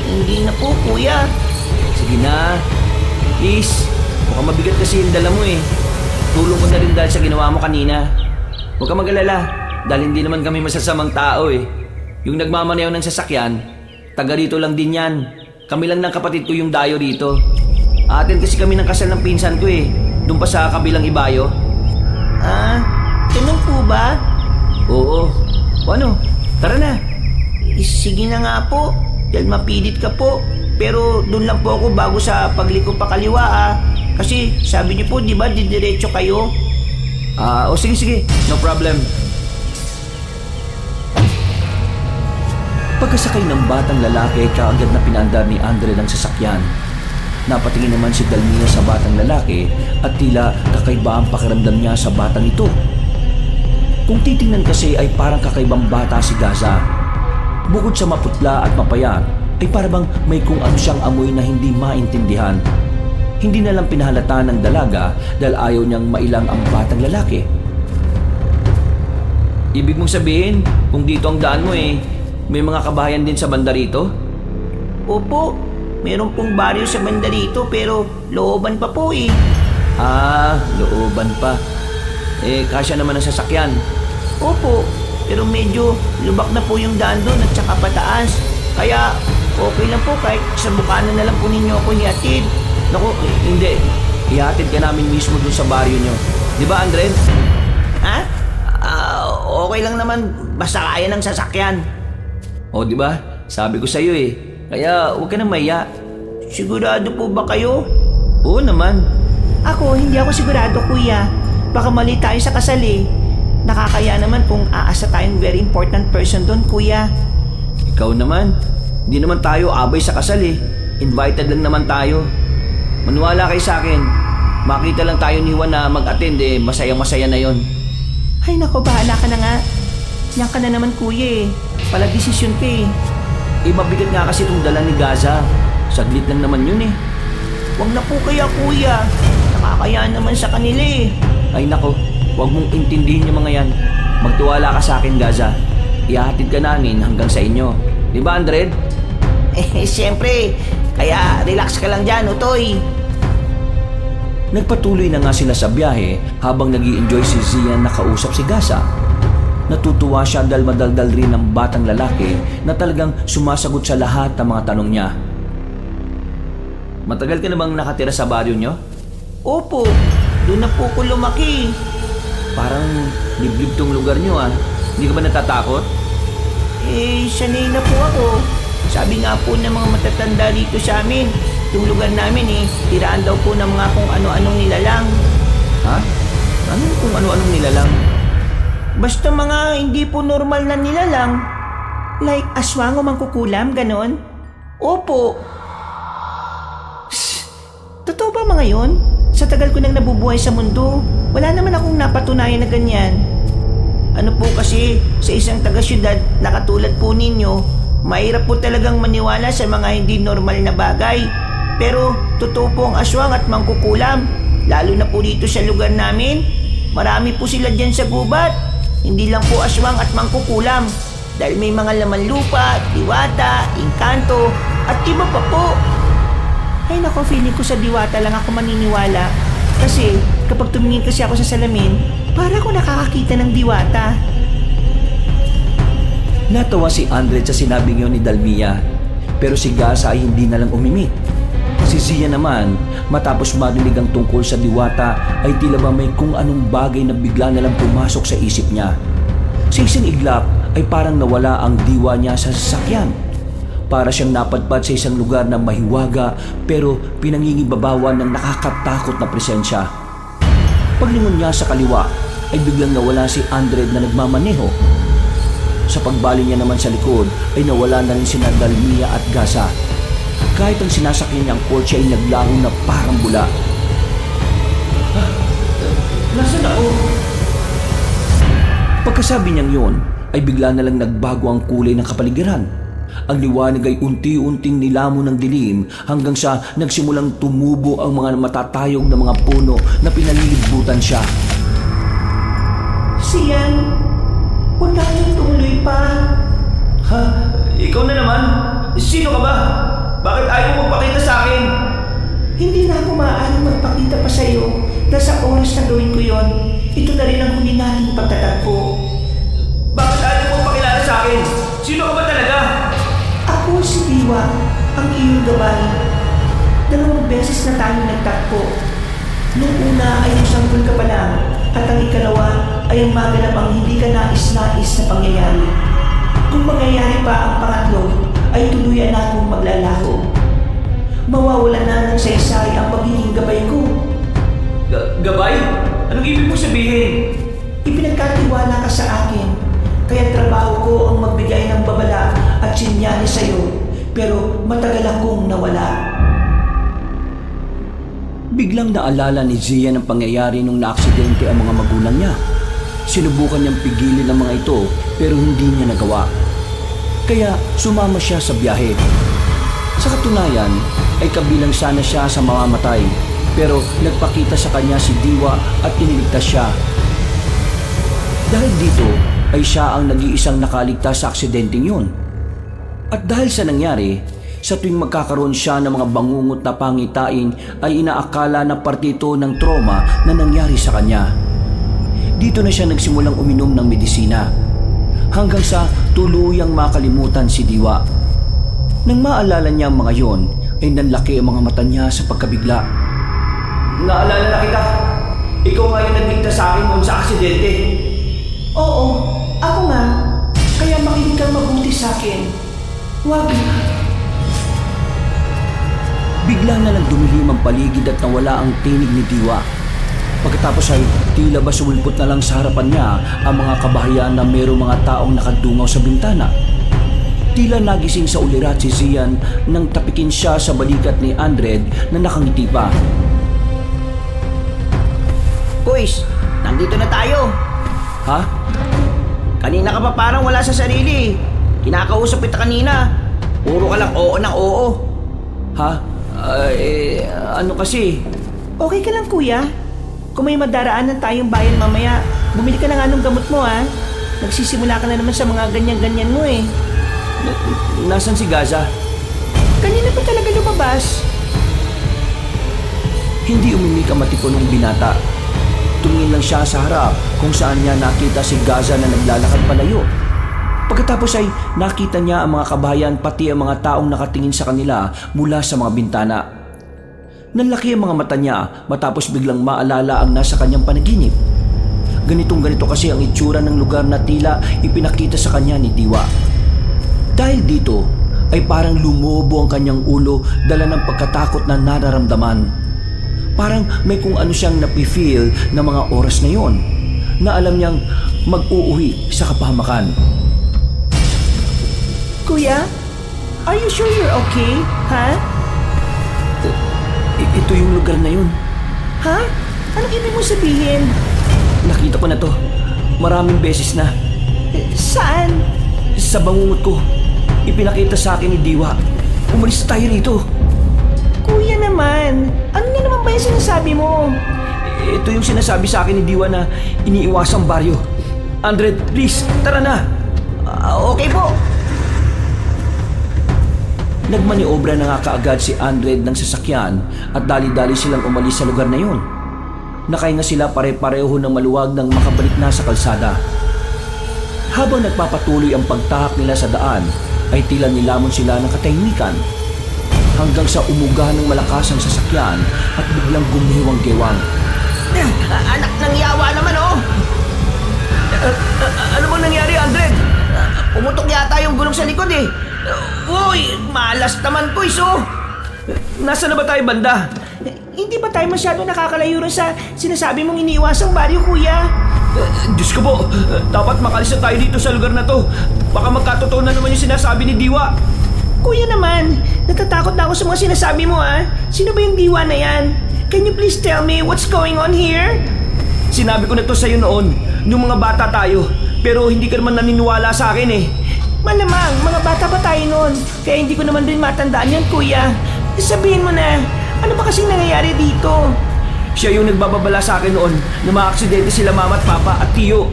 hindi na po, kuya. Sige na. Please. Mukhang mabigat kasi yung dala mo eh. Tulong ko na rin dahil sa ginawa mo kanina. Huwag ka mag-alala. Dahil hindi naman kami masasamang tao eh. Yung nagmamaneho ng sasakyan, taga rito lang din yan. Kami lang ng kapatid ko yung dayo rito. Atin kasi kami ng kasal ng pinsan ko eh. Doon pa sa kabilang ibayo. Ganun po ba? Oo. O ano? Tara na. Sige na nga po, dahil mapilit ka po. Pero doon lang po ako bago sa pagliko pa kaliwa Kasi sabi niyo po, di ba, didiretso kayo? O sige. No problem. Pagkasakay ng batang lalaki ay kaagad na pinandar ni Andre ng sasakyan. Napatingin naman si Dalmia sa batang lalaki at tila kakaiba ang pakiramdam niya sa batang ito. Kung titingnan kasi ay parang kakaibang bata si Gaza. Bukod sa maputla at mapayat, ay parang may kung ano siyang amoy na hindi maintindihan. Hindi na lang pinahalata ng dalaga dahil ayaw niyang mailang ang batang lalaki. Ibig mong sabihin, kung dito ang daan mo may mga kabahayan din sa banda rito? Opo, meron pong baryo sa banda rito pero looban pa po eh. Looban pa. Kasya naman ang sasakyan. Opo, pero medyo lubak na po yung daan doon at saka pataas. Kaya okay lang po kahit sa bukanan na lang po ninyo ako hihatid. Naku, hindi. Ihatid ka namin mismo dun sa baryo nyo. Di ba, Andre? Okay lang naman basta kaya ng sasakyan. O, di ba? Sabi ko sa'yo eh. Kaya huwag ka nang mahiya. Sigurado po ba kayo? Oo naman. Ako, hindi ako sigurado kuya. Baka mali tayo sa kasal eh. Nakakaya naman kung aasa tayong very important person doon kuya. Ikaw naman. Hindi naman tayo abay sa kasal eh. Invited lang naman tayo. Maniwala kayo sa akin. Makita lang tayo ni Juan na mag-attend masayang-masaya na yon. Ay nako, bahala ka na nga. Yan ka na naman kuya eh. Pala desisyon ka eh. Mabigat nga kasi itong dala ni Gaza. Saglit lang naman yun eh. Huwag na po kaya kuya. Nakakaya naman sa kanila eh. Ay nako, huwag mong intindihin yung mga yan. Magtiwala ka sa akin, Gaza. Ihahatid ka namin hanggang sa inyo. Di ba, Andred? Siyempre. Kaya relax ka lang dyan, Utoy. Nagpatuloy na nga sila sa biyahe habang nag-i-enjoy si Zian na kausap si Gaza. Natutuwa siya dahil madaldal rin ng batang lalaki na talagang sumasagot sa lahat ng mga tanong niya. Matagal ka na bang nakatira sa baryo nyo? Opo, doon na po ko lumaki. Parang liblib tong lugar nyo Hindi ka ba natatakot? Sanay na po ako. Sabi nga po ng mga matatanda dito sa amin, itong lugar namin tiraan daw po ng mga kung ano-anong nilalang. Ha? Ano kung ano-anong nilalang? Basta mga hindi po normal na nilalang. Like aswang o mangkukulam, ganon? Opo. Totoo ba mga yon? Sa tagal ko nang nabubuhay sa mundo, wala naman akong napatunayan na ganyan. Ano po kasi, sa isang taga-syudad na katulad po ninyo, mahirap po talagang maniwala sa mga hindi normal na bagay. Pero totoo po ang aswang at mangkukulam. Lalo na po dito sa lugar namin. Marami po sila dyan sa gubat. Hindi lang po aswang at mangkukulam. Dahil may mga laman lupa, diwata, engkanto, at iba pa po. Ay nako, feeling ko sa diwata lang ako maniniwala. Kasi kapag tumingin kasi ako sa salamin, para ako nakakakita ng diwata. Natawa si Andred sa sinabing yun ni Dalmia, pero si Gaza ay hindi na lang umimik. Si Zia naman, matapos marinig ang tungkol sa diwata, ay tila ba may kung anong bagay na bigla na lang pumasok sa isip niya. Sa isang iglap ay parang nawala ang diwa niya sa sasakyan. Para siyang napadpad sa isang lugar na mahiwaga pero pinangingibabawan ng nakakatakot na presensya. Paglingon niya sa kaliwa ay biglang nawala si Andred na nagmamaneho. Sa pagbali niya naman sa likod ay nawala na rin sina Dalmia at Gaza. Kahit ang sinasakyan niyang kotse ay naglaho na parang bula. Nasaan ako? Pagkasabi niyang yun ay bigla na lang nagbago ang kulay ng kapaligiran. Ang liwanag ay unti-unting nilamon ng dilim hanggang sa nagsimulang tumubo ang mga matatayog na mga puno na pinalilibutan siya. Siyan, huwag natin tumuloy pa. Ha? Ikaw na naman? Sino ka ba? Bakit ayaw mo magpakita sa akin? Hindi na ako maaaring magpakita pa sa'yo dahil sa oras na gawin ko yon, ito na rin ang huli nating pagtatagpo. Bakit ayaw mo magpakilala sa akin? Sino ka ba talaga? Ako si Diwa, ang iyong gabay. 2 beses na tayo nagtagpo. Nung una ay sanggol ka pa lang at ang ikalawa ay ang maganap ang hindi ka nais-nais na pangyayari. Kung mangyayari pa ang pangatlo, ay tuluyan na akong maglalaho. Mawawala na ng saysay ang pagiging gabay ko. Gabay? Anong ibig mo sabihin? Ipinagkatiwala ka sa akin, kaya trabaho ko ang magbigay ng babala at sinyali sa'yo, pero matagal akong nawala. Biglang naalala ni Zia ng pangyayari nung naaksidente ang mga magulang niya. Sinubukan niyang pigilin ang mga ito pero hindi niya nagawa. Kaya sumama siya sa biyahe. Sa katunayan ay kabilang sana siya sa mamamatay pero nagpakita sa kanya si Diwa at iniligtas siya. Dahil dito ay siya ang nag-iisang nakaligtas sa aksidenteng yun. At dahil sa nangyari, sa tuwing magkakaroon siya ng mga bangungot na pangitain ay inaakala na parte ito ng trauma na nangyari sa kanya. Dito na siya nagsimulang uminom ng medisina hanggang sa tuluyang makalimutan si Diwa. Nang maalala niya ang mga yon ay nanlaki ang mga mata niya sa pagkabigla. Naalala na kita. Ikaw nga yung nagligtas sa akin noon sa aksidente. Oo, ako nga. Kaya makinig kang mabuti sa akin. Huwag. Bigla na lang dumilim ang paligid at nawala ang tinig ni Diwa. Pagkatapos ay tila ba sumulpot na lang sa harapan niya ang mga kabahayan na mayroong mga taong nakadungaw sa bintana. Tila nagising sa ulirat si Zian nang tapikin siya sa balikat ni Andred na nakangiti pa. Kuis, nandito na tayo. Ha? Kanina ka pa parang wala sa sarili. Kinakausap kita kanina. Puro ka lang oo ng oo. Ha? Ano kasi? Okay ka lang, kuya? Kung may madaraanan tayong bayan mamaya, bumili ka na nga ng gamot mo, ha? Nagsisimula ka na naman sa mga ganyan-ganyan mo, eh. Nasaan si Gaza? Kanina pa talaga lumabas. Hindi umimik ang mati ko nung binata. Tumingin lang siya sa harap kung saan niya nakita si Gaza na naglalakad palayo. Pagkatapos ay nakita niya ang mga kabayan pati ang mga taong nakatingin sa kanila mula sa mga bintana. Nanlaki ang mga mata niya matapos biglang maalala ang nasa kanyang panaginip. Ganitong-ganito kasi ang itsura ng lugar na tila ipinakita sa kanya ni Diwa. Dahil dito ay parang lumobo ang kanyang ulo dala ng pagkatakot na nararamdaman. Parang may kung ano siyang napifeel na mga oras na yon na alam niyang mag-uuwi sa kapahamakan. Kuya, are you sure you're okay, ha? Ito yung lugar na yun. Ha? Anong ibig mo sabihin? Nakita ko na to. Maraming beses na. Saan? Sa bangungot ko. Ipinakita sa akin ni Diwa. Umalis tayo rito. Kuya naman. naman? Ano na naman ba yung sinasabi mo? Ito yung sinasabi sa akin ni Diwa na iniiwasang baryo. Andred, please, tara na. Okay po. Nagmaniobra na nga kaagad si Andred ng sasakyan at dali-dali silang umalis sa lugar na yun. Nakahinga sila pare-pareho ng maluwag nang makabalik na sa kalsada. Habang nagpapatuloy ang pagtahak nila sa daan, ay tila nilamon sila ng katahimikan. Hanggang sa umuga ng malakas ang sasakyan at biglang gumiwang gewang. Anak ng yawa naman, oh! Ano bang nangyari, Andred? Pumutok yata yung gulong sa likod, eh. Uy, malas naman, Kuys, oh! Nasaan na ba tayo banda? Hindi ba tayo masyado nakakalayo rin sa sinasabi mong iniiwasang baryo, kuya? Diyos ko po, dapat makalis na tayo dito sa lugar na to. Baka magkatotoo na naman yung sinasabi ni Diwa. Kuya naman, natatakot na ako sa mga sinasabi mo, ah. Sino ba yung diwa na yan? Can you please tell me what's going on here? Sinabi ko na to sa'yo noon, nung mga bata tayo. Pero hindi ka naman naniniwala sa akin eh. Malamang, mga bata pa tayo noon. Kaya hindi ko naman din matandaan yan, kuya. Sabihin mo na, ano ba kasing nangyayari dito? Siya yung nagbababala sa akin noon na maaksidente sila mama at papa at tiyo.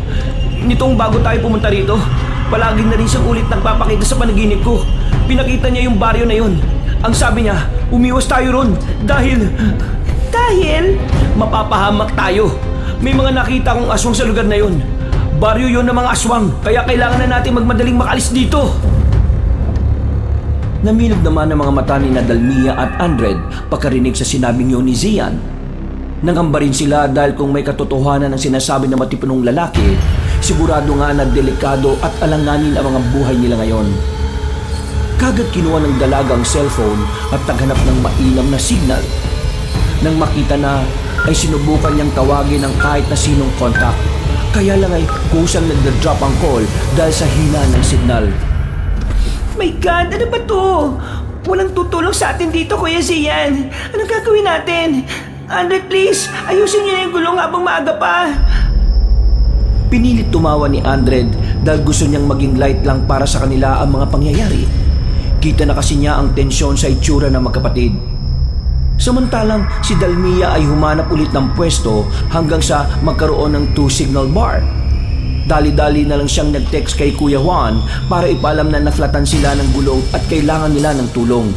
Nitong bago tayo pumunta rito, palagi na rin siyang ulit nagpapakita sa panaginip ko. Pinakita niya yung baryo na yun. Ang sabi niya, umiwas tayo ron dahil... Dahil? Mapapahamak tayo. May mga nakita akong aswang sa lugar na yun. Baryo yun ng mga aswang, kaya kailangan na natin magmadaling makalis dito. Namilog naman ang mga mata ni Dalmia at Andred pagkarinig sa sinabing yun ni Zian. Nangamba rin sila dahil kung may katotohanan ng sinasabi ng matipunong lalaki, sigurado nga na delikado at alanganin ang mga buhay nila ngayon. Kagad kinuha ng dalaga ang cellphone at naghanap ng mainam na signal. Nang makita na, ay sinubukan niyang tawagin ang kahit na sinong contact. Kaya lang ay kusang nagda-drop ang call dahil sa hina ng signal. My God, ano ba to? Walang tutulong sa atin dito, Kuya Zian. Anong gagawin natin? Andre, please, ayusin niyo na yung gulong habang maaga pa. Pinilit tumawa ni Andred dahil gusto niyang maging light lang para sa kanila ang mga pangyayari. Kita na kasi niya ang tensyon sa itsura ng magkapatid. Samantalang si Dalmia ay humanap ulit ng pwesto hanggang sa magkaroon ng 2-signal bar. Dali-dali na lang siyang nag-text kay Kuya Juan para ipaalam na naflatan sila ng gulong at kailangan nila ng tulong.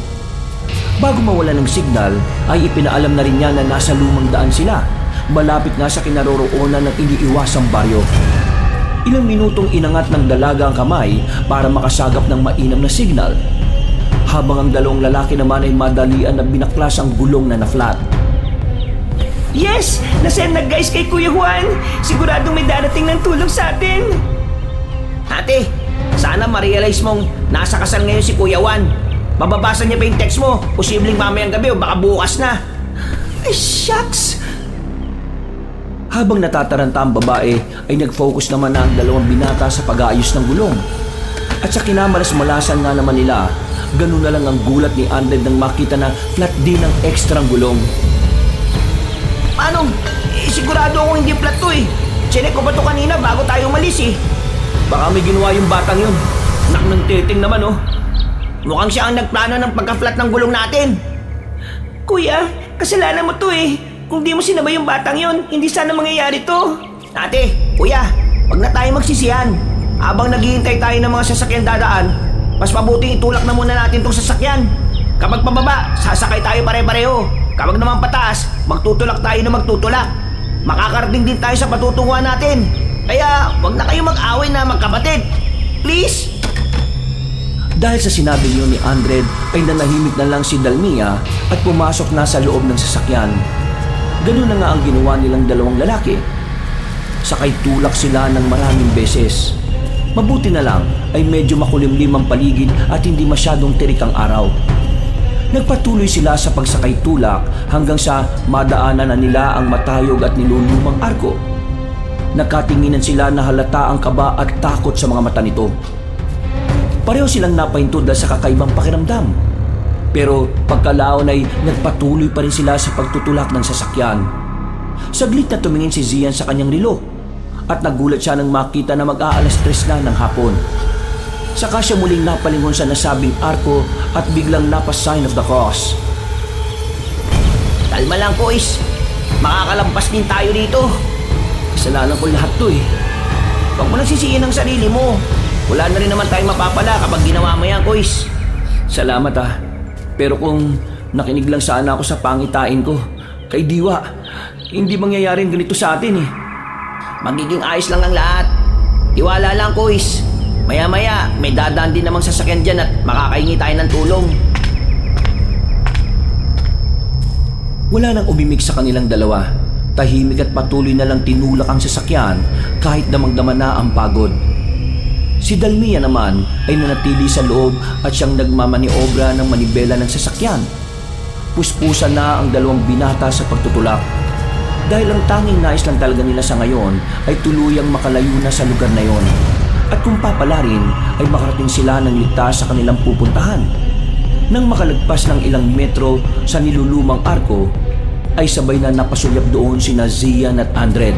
Bago mawala ng signal ay ipinaalam na rin niya na nasa lumang daan sila, malapit nga sa kinaroroonan ng iniiwasang baryo. Ilang minutong inangat ng dalaga ang kamay para makasagap ng mainam na signal, habang ang dalawang lalaki naman ay madalian na binaklas ang gulong na na-flat. Yes! Nasend na guys kay Kuya Juan. Siguradong may darating ng tulong sa atin. Ate, sana ma-realize mong nasa kasal ngayon si Kuya Juan. Mababasa niya pa yung text mo. Posibleng mamayang gabi o baka bukas na. Ay, shucks! Habang natataranta ang babae ay nag-focus naman na ang dalawang binata sa pag-aayos ng gulong. At sa kinamalas-malasan nga naman nila, ganun na lang ang gulat ni Andred nang makita na flat din ang ekstrang gulong. Paano? Sigurado akong hindi flat to eh. Chinek ko pa to kanina bago tayo umalis eh. Baka may ginawa yung batang yun. Nak ng titing naman oh. Mukhang siya ang nagplano ng pagka-flat ng gulong natin. Kuya, kasalanan mo to eh. Kung di mo sinabay yung batang yon, hindi sana mangyayari to. Ate, kuya, wag na tayo magsisihan. Habang naghihintay tayo ng mga sasakyan dadaan, mas mabuting itulak na muna natin tong sasakyan. Kapag pababa, sasakay tayo pare-pareho. Kapag naman pataas, magtutulak tayo na magtutulak. Makakarating din tayo sa patutunguhan natin. Kaya, wag na kayo mag-away na magkapatid. Please? Dahil sa sinabi niyo ni Andred ay nanahimik na lang si Dalmia at pumasok na sa loob ng sasakyan. Ganun na nga ang ginawa nilang dalawang lalaki. Sakay tulak sila ng maraming beses. Mabuti na lang ay medyo makulimlim ang paligid at hindi masyadong tirik ang araw. Nagpatuloy sila sa pagsakay tulak hanggang sa madaanan na nila ang matayog at nilulumang arko. Nagkatinginan sila na halata ang kaba at takot sa mga mata nito. Pareho silang napahintod dahil sa kakaibang pakiramdam. Pero pagkalaon ay nagpatuloy pa rin sila sa pagtutulak ng sasakyan. Saglit na tumingin si Zian sa kanyang relo at nagulat siya nang makita na mag-aalas 3 na ng hapon. Saka siya muling napalingon sa nasabing arko at biglang napa-sign of the cross. Kalma lang, Kois. Makakalampas din tayo dito. Kasalanan ko lahat to eh. Huwag mo nang sisihin ang sarili mo. Wala na rin naman tayong mapapala kapag ginawa mo yan, Kois. Salamat ah. Pero kung nakinig lang sana ako sa pangitain ko, kay Diwa, hindi mangyayaring ganito sa atin eh. Magiging ayos lang ang lahat. Tiwala lang, Kois. Maya-maya, may dadaan din namang sasakyan dyan at makakahingi tayo ng tulong. Wala nang umimik sa kanilang dalawa. Tahimik at patuloy na lang tinulak ang sasakyan kahit damang-dama na ang pagod. Si Dalmia naman ay nanatili sa loob at siyang nagmamaniobra ng manibela ng sasakyan. Puspusan na ang dalawang binata sa pagtutulak. Dahil ang tanging nais lang talaga nila sa ngayon ay tuluyang makalayo na sa lugar na yon. At kung papala rin ay makarating sila ng ligtas sa kanilang pupuntahan. Nang makalagpas ng ilang metro sa nilulumang arko, ay sabay na napasulyap doon sina Zian at Andred.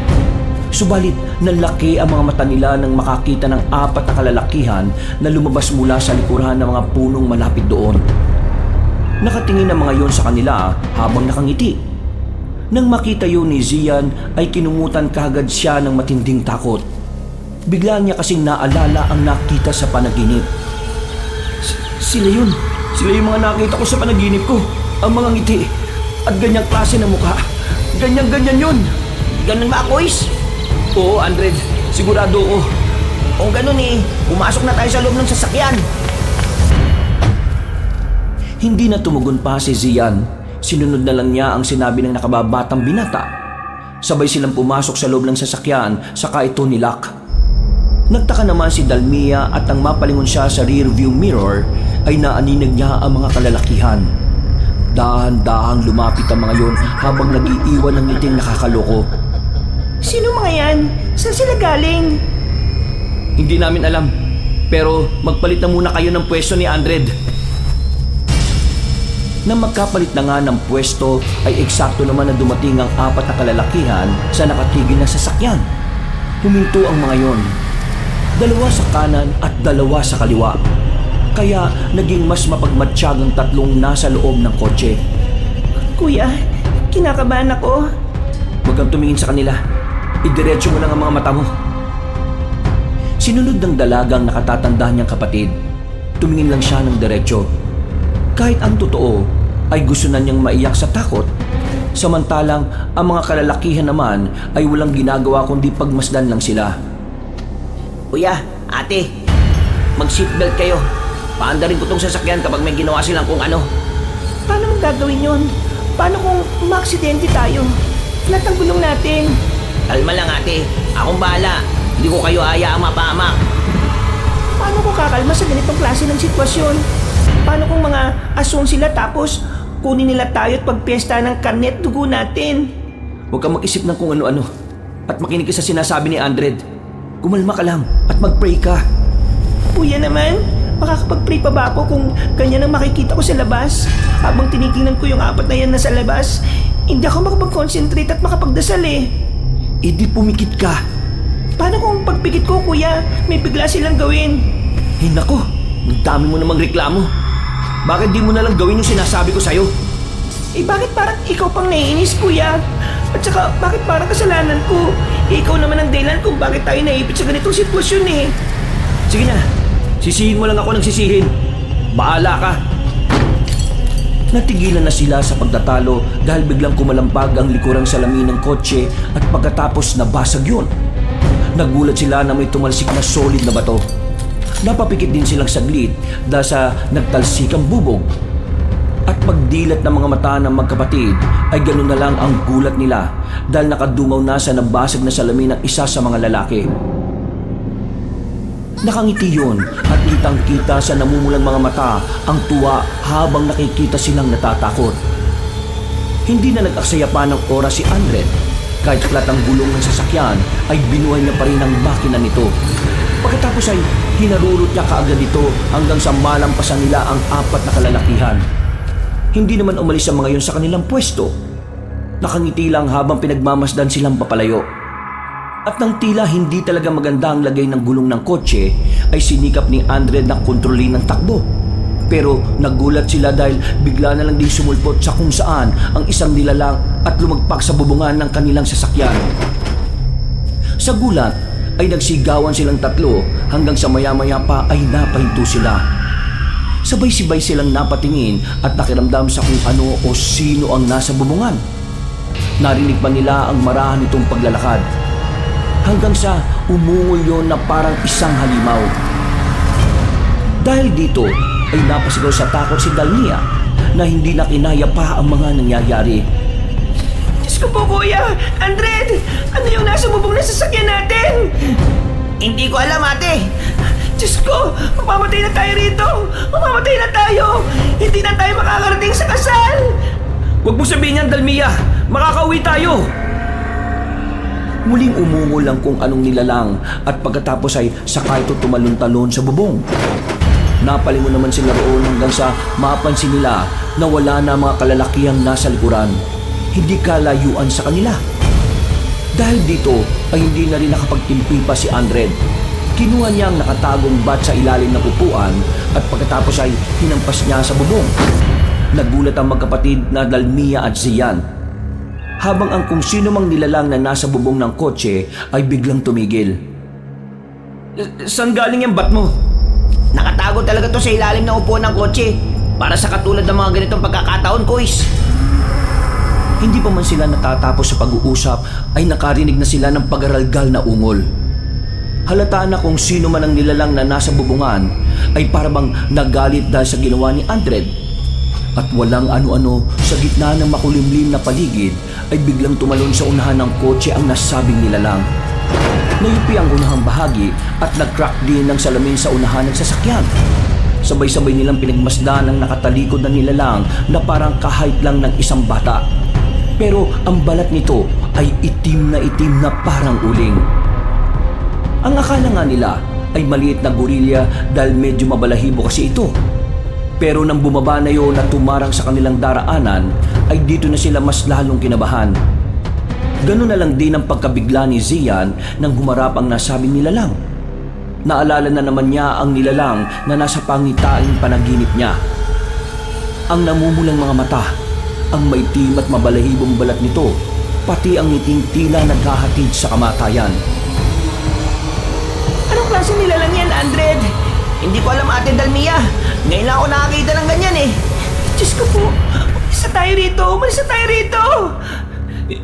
Subalit, nalaki ang mga mata nila nang makakita ng 4 na kalalakihan na lumabas mula sa likuran ng mga punong malapit doon. Nakatingin ang mga yon sa kanila habang nakangiti. Nang makita yun ni Zian ay kinumutan kagad siya ng matinding takot. Bigla niya kasing naalala ang nakita sa panaginip. Sila yun! Sila yung mga nakita ko sa panaginip ko. Ang mga ngiti at ganyang klase ng mukha. Ganyan-ganyan yun. Ganun ba, Kois? Oo, Andred. Sigurado ko. Kung ganun pumasok na tayo sa loob ng sasakyan. Hindi na tumugon pa si Zian. Sinunod na lang niya ang sinabi ng nakababatang binata. Sabay silang pumasok sa loob ng sasakyan, saka ito nilak. Nagtaka naman si Dalmia at nang mapalingon siya sa rear view mirror ay naaninag niya ang mga kalalakihan. Dahan-dahang lumapit ang mga yon habang nag-iiwan ng ngiting nakakaloko. Sino mga yan? Saan sila galing? Hindi namin alam, pero magpalit na muna kayo ng pwesto ni Andred. Nang magkapalit na nga ng pwesto ay eksakto naman na dumating ang 4 na kalalakihan sa nakatigil na sasakyan. Huminto ang mga yon. 2 sa kanan at 2 sa kaliwa. Kaya naging mas mapagmatsyag ang 3 nasa loob ng kotse. Kuya, kinakabahan ako. Huwag kang tumingin sa kanila. Idiretso mo lang ang mga mata mo. Sinunod ng dalagang nakatatanda niyang kapatid. Tumingin lang siya ng diretso. Kahit ang totoo ay gusto na niyang maiyak sa takot. Samantalang ang mga kalalakihan naman ay walang ginagawa kundi pagmasdan lang sila. Kuya, ate, mag-seatbelt kayo. Paandarin ko tong sasakyan kapag may ginawa silang kung ano. Paano mong gagawin yun? Paano kung maaksidente tayo? Flat ang gulong natin. Kalma lang, ate. Akong bahala. Hindi ko kayo hayaang mapahamak. Paano ko kakalma sa ganitong klase ng sitwasyon? Paano kung mga aswang sila tapos kunin nila tayo at pagpiesta ng karne at dugo natin? Huwag kang mag-isip ng kung ano-ano. At makinig ka sa sinasabi ni Andred. Kumalma ka lang at mag-pray ka. Kuya naman, makakapag-pray pa ba ako kung ganyan ang makikita ko sa labas? Habang tinitingnan ko yung 4 na yan na sa labas, hindi ako makapag-concentrate at makapagdasal eh. E di pumikit ka. Paano kung pagpikit ko, kuya, may bigla silang gawin? Eh nako, ang dami mo namang reklamo. Bakit di mo na lang gawin yung sinasabi ko sa'yo? Eh bakit parang ikaw pang naiinis, kuya? At saka bakit parang kasalanan ko? Eh, ikaw naman ang dahilan kung bakit tayo naipit sa ganitong sitwasyon eh. Sige na, sisihin mo lang ako ng sisihin. Bahala ka. Natigilan na sila sa pagtatalo dahil biglang kumalampag ang likurang salamin ng kotse at pagkatapos nabasag yun. Nagulat sila na may tumalsik na solid na bato. Napapikit din silang saglit dahil sa nagtalsikang bubog. At pagdilat ng mga mata ng magkapatid ay ganoon na lang ang gulat nila dahil nakadungaw na sa nabasag na salamin ng isa sa mga lalaki. Nakangiti yun at kitang-kita sa namumulang mga mata ang tuwa habang nakikita silang natatakot. Hindi na nag-aksaya pa ng oras si Andred. Kahit flat ang gulong ng sasakyan ay binuhay na pa rin ang makina nito. Pagkatapos ay hinarurot niya kaagad ito hanggang sa malampasan nila ang 4 na kalalakihan. Hindi naman umalis ang mga yon sa kanilang pwesto. Nakangiti lang habang pinagmamasdan silang papalayo. At nang tila hindi talaga maganda ang lagay ng gulong ng kotse, ay sinikap ni Andred na kontrolin ng takbo. Pero nagulat sila dahil bigla na lang din sumulpot sa kung saan ang isang nilalang at lumagpak sa bubungan ng kanilang sasakyan. Sa gulat ay nagsigawan silang tatlo hanggang sa maya-maya pa ay napahinto sila. Sabay-sibay silang napatingin at nakiramdam sa kung ano o sino ang nasa bubungan. Narinig pa nila ang marahan nitong paglalakad. Hanggang sa umungol yon na parang isang halimaw. Dahil dito ay napasigaw sa takot si Dalmia na hindi na kinaya pa ang mga nangyayari. Diyos ko po, Kuya! Andred! Ano yung nasa bubong na sasakyan natin? Hindi ko alam, ate. Diyos ko! Mamamatay na tayo rito! Mamamatay na tayo! Hindi na tayo makakarating sa kasal! Huwag mo sabihin yan, Dalmia! Makakauwi tayo! Muling umungol lang kung anong nilalang at pagkatapos ay sakay ito tumalon-talon sa bubong. Napalingon naman sila roon hanggang sa mapansin nila na wala na mga kalalakihang nasa likuran. Hindi kalayuan sa kanila. Dahil dito ay hindi na rin nakapagtimpi pa si Andred. Kinuha niya ang nakatagong bat sa ilalim ng upuan at pagkatapos ay hinampas niya sa bubong. Nagulat ang magkapatid na Dalmia at Zian. Habang ang kung sino mang nilalang na nasa bubong ng kotse ay biglang tumigil. Saan galing yung bat mo? Nakatago talaga to sa ilalim ng upuan ng kotse. Para sa katulad ng mga ganitong pagkakataon, Kuys. Hindi pa man sila natatapos sa pag-uusap ay nakarinig na sila ng pagaralgal na ungol. Halata na kung sino man ang nilalang na nasa bubungan ay parabang nagalit dahil sa ginawa ni Andred. At walang ano-ano sa gitna ng makulimlim na paligid ay biglang tumalon sa unahan ng kotse ang nasabing nilalang. Nayupi ang unahang bahagi at nag-crack din ng salamin sa unahan ng sasakyan. Sabay-sabay nilang pinagmasdan ang nakatalikod na nilalang na parang kahait lang ng isang bata. Pero ang balat nito ay itim na parang uling. Ang akala nga nila ay maliit na gorilya dahil medyo mabalahibo kasi ito. Pero nang bumaba na yun at tumarang sa kanilang daraanan ay dito na sila mas lalong kinabahan. Ganun na lang din ang pagkabigla ni Zian nang humarap ang nasabing nilalang. Naalala na naman niya ang nilalang na nasa pangitaing panaginip niya. Ang namumulang mga mata, ang maitim at mabalahibong balat nito, pati ang ngiting tila naghahatid sa kamatayan. Anong klase nilalang yan, Andred? Hindi ko alam, ate Dalmia. Ngayon lang ako nakakita ng ganyan eh. Diyos ko po! Umalis na tayo rito! Umalis na tayo rito!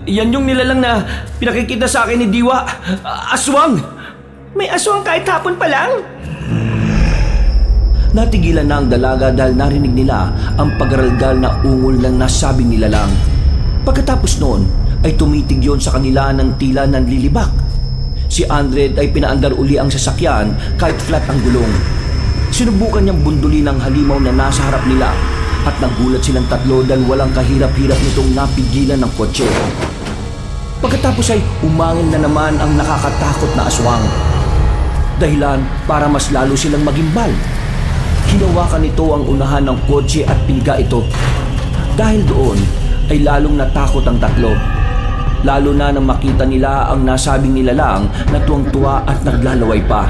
Yan yung nilalang na pinakikita sa akin ni Diwa. Aswang! May aswang kahit hapon pa lang? Natigilan na ang dalaga dahil narinig nila ang pagaralgal na ungol ng nasabing nilalang. Pagkatapos noon ay tumitig yon sa kanila ng tila nanlilibak. Si Andred ay pinaandar uli ang sasakyan kahit flat ang gulong. Sinubukan niyang bundulin ang halimaw na nasa harap nila at nagulat silang tatlo dahil walang kahirap-hirap nitong napigilan ng kotse. Pagkatapos ay umangin na naman ang nakakatakot na aswang. Dahilan para mas lalo silang magimbal. Hinawakan nito ang unahan ng kotse at pinga ito. Dahil doon ay lalong natakot ang tatlo. Lalo na nang makita nila ang nasabing nilalang na tuwang-tuwa at naglalaway pa.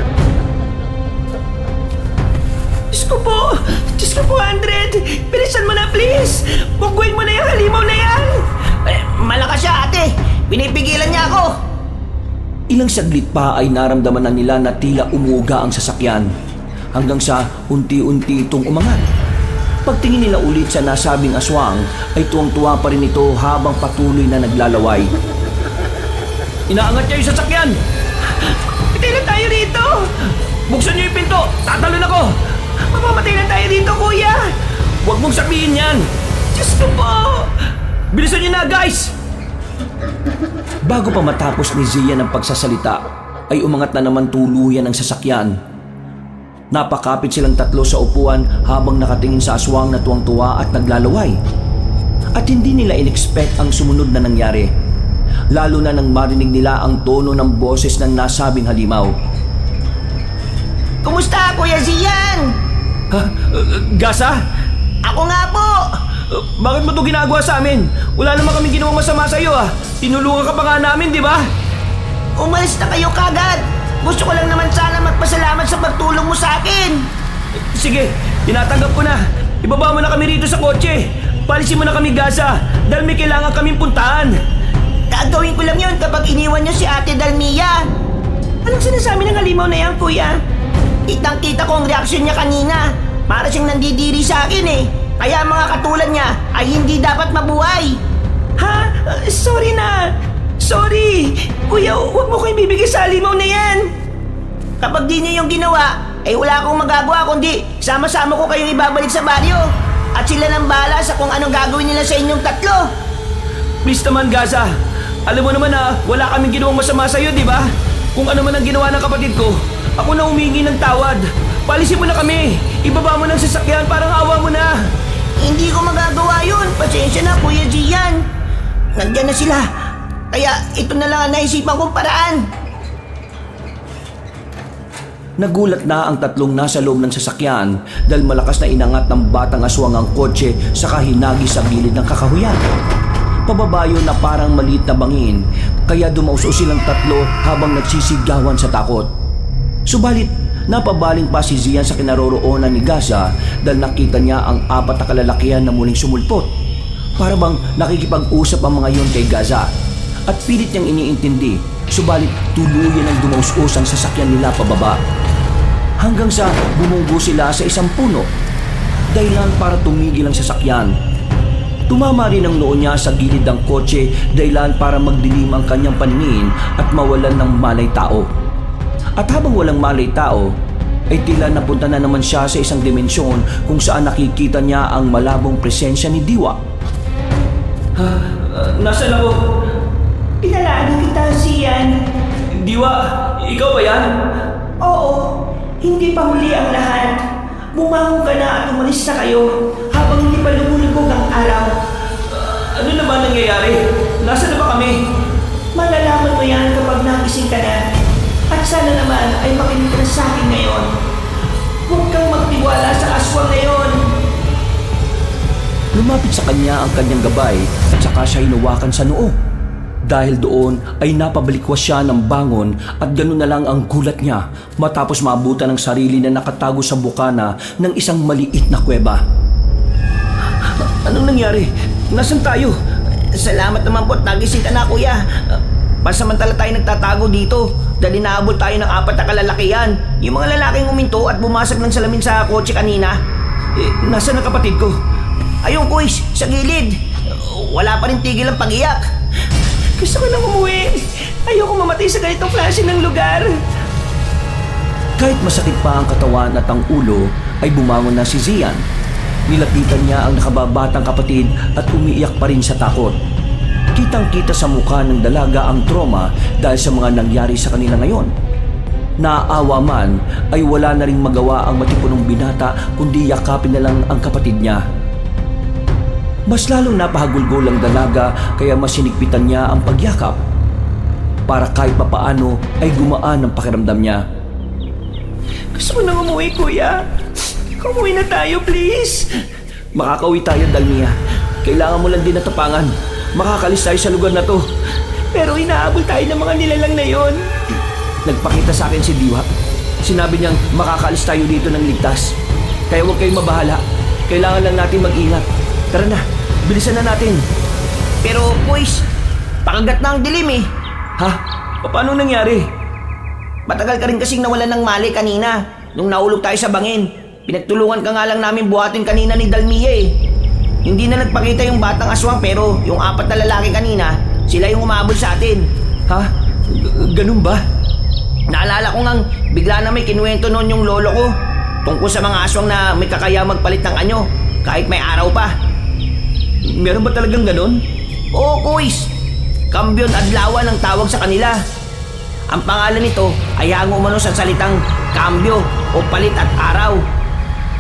Diyos ko po! Diyos ko po, Andred! Bilisan mo na, please! Bungguin mo na yung halimaw na yan! Malakas siya, ate. Pinipigilan niya ako. Ilang saglit pa ay naramdaman na nila na tila umuga ang sasakyan. Hanggang sa unti-unti itong umangat. Pagtingin nila ulit sa nasabing aswang ay tuwang-tuwa pa rin ito habang patuloy na naglalaway. Inaangat niya yung sasakyan! Patay na tayo rito! Buksan niyo yung pinto! Tatalon ako! Mamamatay na tayo rito, Kuya! Huwag mong sabihin yan! Diyos ko po! Bilisan niyo na, guys! Bago pa matapos ni Zian ang pagsasalita, ay umangat na naman tuluyan ang sasakyan. Napakapit silang tatlo sa upuan habang nakatingin sa aswang na tuwang-tuwa at naglalaway. At hindi nila in-expect ang sumunod na nangyari. Lalo na nang marinig nila ang tono ng boses ng nasabing halimaw. Kumusta, Kuya Zian? Ha? Gasa? Ako nga po. Bakit mo ito ginagawa sa amin? Wala naman kaming ginawang masama sa iyo ah. Tinulungan ka pa nga namin, di ba? Umalis na kayo kagad. Gusto ko lang naman sana magpasalamat sa pagtulong mo sa akin. Sige, Tinatanggap ko na. Ibaba mo na kami rito sa kotse. Palisin mo na kami, Gaza, dahil may kailangan kaming puntahan. Gagawin ko lang yun kapag iniwan niyo si Ate Dalmia. Anong sinasabi ng halimaw na yan, kuya? Kitang-kita ko ang reaksyon niya kanina. Para siyang nandidiri sa akin eh. Kaya mga katulad niya ay hindi dapat mabuhay. Ha? Sorry na. Sorry. Kuya, huwag mo kayong bibigay sa halimaw na yan. Kapag di niyo yung ginawa, ay wala akong magagawa kundi sama-sama ko kayong ibabalik sa baryo. At sila nang bahala sa kung anong gagawin nila sa inyong tatlo. Please naman, Gaza. Alam mo naman na wala kaming ginawang masama sa'yo, di ba? Kung ano man ang ginawa ng kapatid ko, ako na humingi ng tawad. Palisin mo na kami. Ibaba mo ng sasakyan, parang awa mo na. Hindi ko magagawa yun. Pasensya na, Kuya Gian. Nandiyan na sila. Kaya ito na lang ang naisipan kong paraan. Nagulat na ang tatlong nasa loob ng sasakyan dahil malakas na inangat ng batang aswang ang kotse sa kahinagi sa gilid ng kakahuyan. Pababayo na parang maliit na bangin, kaya dumauso silang tatlo habang nagsisigawan sa takot. Subalit, napabaling pa si Zian sa kinaroroonan ni Gaza dahil nakita niya ang apat na kalalakihan na muling sumulpot. Para bang nakikipag-usap ang mga yon kay Gaza at pilit niyang iniintindi, subalit tuluyan ang dumaus-us ang sasakyan nila pababa. Hanggang sa bumunggo sila sa isang puno, dahilan para tumigil ang sasakyan. Tumama rin ang noo niya sa gilid ng kotse, dahilan para magdilim ang kanyang paningin at mawalan ng malay tao. At habang walang malay tao, ay tila napunta na naman siya sa isang dimensyon kung saan nakikita niya ang malabong presensya ni Diwa. Nasaan ako? Pinalanan kita, Zian. Diwa, ikaw ba yan? Oo, hindi pa huli ang lahat. Bumangon ka na at umalis na kayo habang hindi pa lumulubog ang araw. Ano na ba nangyayari? Nasaan na ba kami? Malalaman mo yan kapag nagising ka na. At sana naman ay makinig ka na sa akin ngayon. Huwag kang magtiwala sa aswang ngayon. Lumapit sa kanya ang kanyang gabay at saka siya hinawakan sa noo. Dahil doon ay napabalikwas siya ng bangon at ganoon na lang ang gulat niya matapos maabutan ng sarili na nakatago sa bukana ng isang maliit na kuweba. Anong nangyari? Nasaan tayo? Salamat naman po at nagising ka na, kuya. Pansamantala tayo nagtatago dito dahil inaabot tayo ng apat na kalalakihan. Yung mga lalaking uminto at bumasag ng salamin sa kotse kanina. Nasaan ang kapatid ko? Ayun, kuis, sa gilid. Wala pa rin tigil ang pag-iyak. Gusto ko nang umuwi. Ayoko mamatay sa ganitong klase ng lugar. Kahit masakit pa ang katawan at ang ulo, ay bumangon na si Zian. Nilapitan niya ang nakababatang kapatid at umiiyak pa rin sa takot. Kitang-kita sa mukha ng dalaga ang trauma dahil sa mga nangyari sa kanila ngayon. Naaawa man ay wala na ring magawa ang matipunong binata kundi yakapin na lang ang kapatid niya. Mas lalong napahagulgol ang dalaga kaya mas sinigpitan niya ang pagyakap para kahit papaano ay gumaan ang pakiramdam niya. Gusto ko nang umuwi, kuya. Umuwi na tayo, please. Makakauwi tayo, Dalmia. Kailangan mo lang din natapangan. Makakalis tayo sa lugar na to. Pero inaabol tayo ng mga nilalang na yon. Nagpakita sa akin si Diwa. Sinabi niyang makakalis tayo dito ng ligtas. Kaya huwag kayong mabahala. Kailangan lang natin mag-ingat. Tara na, bilisan na natin. Pero, kuis, pakagat na ang dilim eh. Ha? Paano nangyari? Matagal ka rin kasing nawalan ng mali kanina nung naulog tayo sa bangin. Pinagtulungan ka nga lang namin buhatin kanina ni Dalmia eh. Hindi na nagpakita yung batang aswang pero yung apat na lalaki kanina, sila yung umabol sa atin. Ha? Ganun ba? Naalala ko ngang bigla na may kinuwento noon yung lolo ko tungkol sa mga aswang na may kakaya magpalit ng anyo kahit may araw pa. Meron ba talagang ganun? Oo, kuis. Kambyon adlawan ang tawag sa kanila. Ang pangalan nito ay hango umano sa salitang kambyo o palit at araw.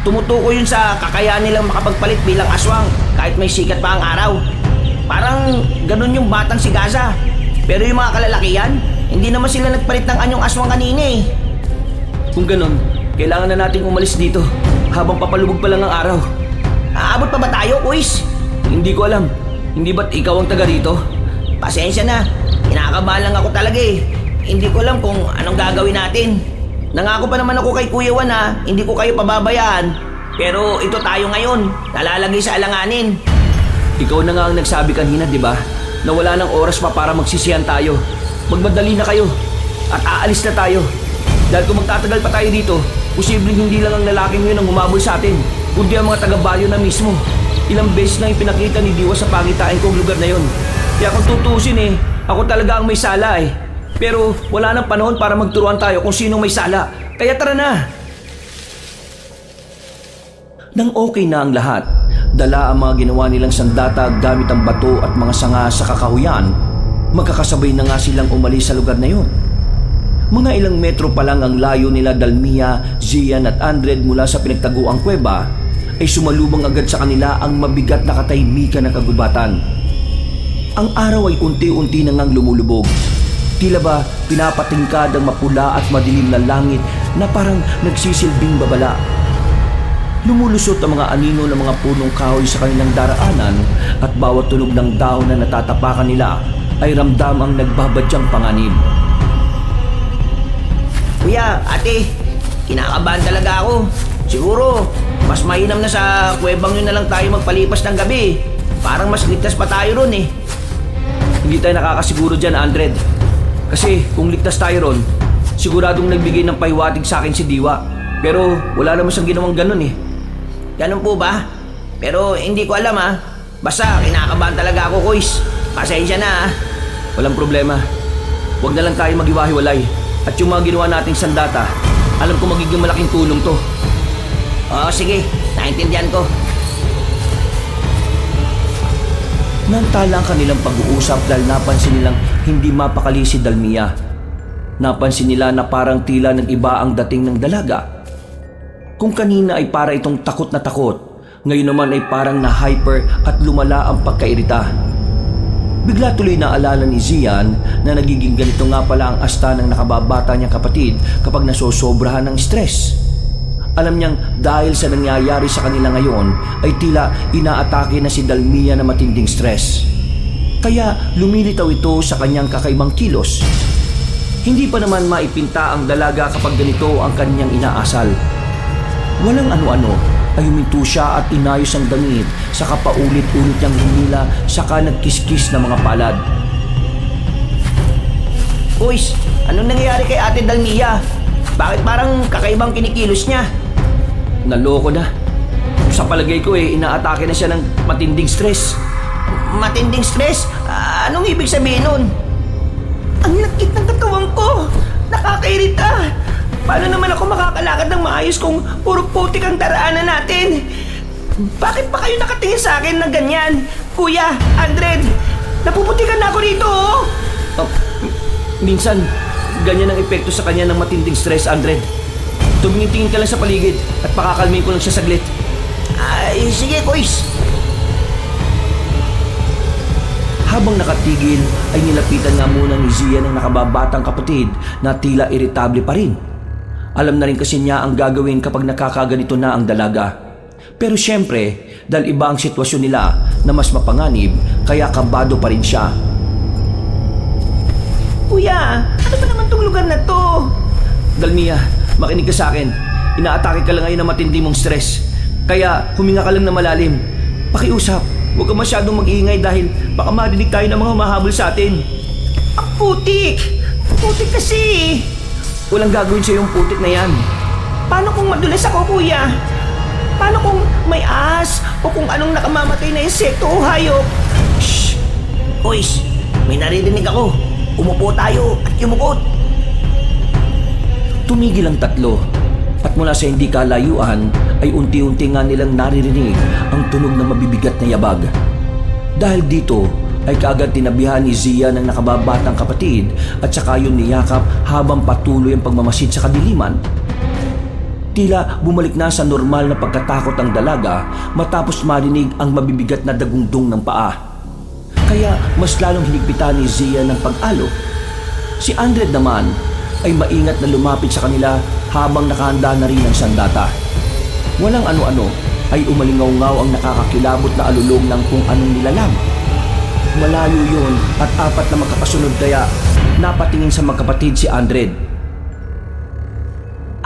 Tumutukoy yun sa kakayahan nilang makapagpalit bilang aswang kahit may sikat pa ang araw. Parang ganun yung batang si Gaza. Pero yung mga kalalakihan, hindi naman sila nagpalit ng anyong aswang kanina eh. Kung ganun, kailangan na nating umalis dito habang papalubog pa lang ang araw. Aabot pa ba tayo, kuis? Hindi ko alam. Hindi ba't ikaw ang taga rito? Pasensya na. Kinakabahan lang ako talaga eh. Hindi ko alam kung anong gagawin natin. Nangako pa naman ako kay Kuya Juan na hindi ko kayo pababayaan. Pero ito tayo ngayon, nalalagay sa alanganin. Ikaw na nga ang nagsabi kanina, di ba? Na wala nang oras pa para magsisiyan tayo. Magmadali na kayo. At aalis na tayo. Dahil kung magtatagal pa tayo dito, posibleng hindi lang ang lalaking yun ang humabol sa atin, kundi ang mga taga-Bayo na mismo. Ilang beses na ipinakita ni Diwa sa pangitain kong lugar na yun. Kaya kung tutusin ako talaga ang may sala eh. Pero wala nang panahon para magturuan tayo kung sino may sala. Kaya tara na! Nang okay na ang lahat, dala ang mga ginawa nilang sandata gamit ang bato at mga sanga sa kakahuyan, magkakasabay na nga silang umalis sa lugar na yun. Mga ilang metro pa lang ang layo nila Dalmia, Zian at Andred mula sa pinagtaguang kuweba, ay sumalubong agad sa kanila ang mabigat na katahimikan ng kagubatan. Ang araw ay unti-unti na ngang lumulubog. Tila ba pinapatingkad ang mapula at madilim na langit na parang nagsisilbing babala. Lumulusot ang mga anino ng mga punong kahoy sa kanilang daraanan at bawat tunog ng dahon na natatapakan nila ay ramdam ang nagbabadyang panganib. Kuya, ate, kinakabahan talaga ako. Siguro, mas mainam na sa kuwebang yun na lang tayo magpalipas ng gabi. Parang mas ligtas pa tayo ron eh. Hindi tayo nakakasiguro dyan, Andred. Kasi kung ligtas tayo ron, siguradong nagbigay ng pahiwatig sa akin si Diwa. Pero wala naman siyang ginawang ganun eh. Ganun po ba? Pero hindi ko alam ha. Basta kinakabahan talaga ako, Kois. Pasensya na ha. Walang problema. Huwag na lang tayo maghiwa-hiwalay. At yung mga ginawa nating sandata, alam ko magiging malaking tulong to. Oo, sige. Naintindihan ko. Nantala ang kanilang pag-uusap dahil napansin nilang hindi mapakali si Dalmia. Napansin nila na parang tila ng iba ang dating ng dalaga. Kung kanina ay para itong takot na takot, ngayon naman ay parang na-hyper at lumala ang pagkairita. Bigla tuloy naalala ni Zian na nagiging ganito nga pala ang asta ng nakababata niyang kapatid kapag nasosobrahan ng stress. Alam niyang dahil sa nangyayari sa kanila ngayon ay tila inaatake na si Dalmia na matinding stress. Kaya lumilitaw ito sa kanyang kakaibang kilos. Hindi pa naman maipinta ang dalaga kapag ganito ang kanyang inaasal. Walang ano-ano ay huminto siya at inayos ang damit saka paulit-ulit niyang hinila saka nagkiskis ng mga palad. Kois, anong nangyayari kay ate Dalmia? Bakit parang kakaibang kinikilos niya? Naloko na. Sa palagay ko inaatake na siya ng matinding stress. Matinding stress? Anong ibig sabihin nun? Ang lakit ng katawan ko! Nakakairita! Paano naman ako makakalakad ng maayos kung puro putik ang daraanan natin? Bakit pa kayo nakatingin sa akin ng ganyan? Kuya, Andred, napuputikan na ako rito oh! Minsan, ganyan ang epekto sa kanya ng matinding stress, Andred. Tumingin-tingin ka lang sa paligid at pakakalmin ko lang siya saglit. Ay, sige, Kois. Habang nakatigil ay nilapitan nga muna ni Zia ng nakababatang kapatid na tila iritable pa rin. Alam na rin kasi niya ang gagawin kapag nakakaganito na ang dalaga. Pero syempre, dahil iba ang sitwasyon nila na mas mapanganib, kaya kabado pa rin siya. Kuya, ano ba naman tong lugar na to? Dalmia, makinig ka sa akin. Inaatake ka lang ngayon ng matindi mong stress. Kaya huminga ka lang na malalim. Pakiusap, huwag ka masyadong mag-iingay dahil baka marinig tayo ng mga mahabol sa atin. Ang putik! Putik kasi! Walang gagawin sa yung putik na yan. Paano kung madulas ako, kuya? Paano kung may ahas o kung anong nakamamatay na insekto o hayop? Shh! Kois, may naririnig ako. Umupo tayo at yumukot. Tumigil ang tatlo at mula sa hindi kalayuan ay unti-unti nga nilang naririnig ang tunog ng mabibigat na yabag. Dahil dito ay kaagad tinabihan ni Zia ng nakababatang kapatid at saka yun niyakap habang patuloy ang pagmamasid sa kadiliman. Tila bumalik na sa normal na pagkatakot ang dalaga matapos marinig ang mabibigat na dagundong ng paa. Kaya mas lalong hinigpitan ni Zia ng pag-alo. Si Andred naman ay maingat na lumapit sa kanila habang nakahanda na rin ang sandata. Walang ano-ano ay umalingaw-ngaw ang nakakakilabot na alulong ng kung anong nilalang. Malayo yun at apat na magkakasunod kaya napatingin sa magkapatid si Andred.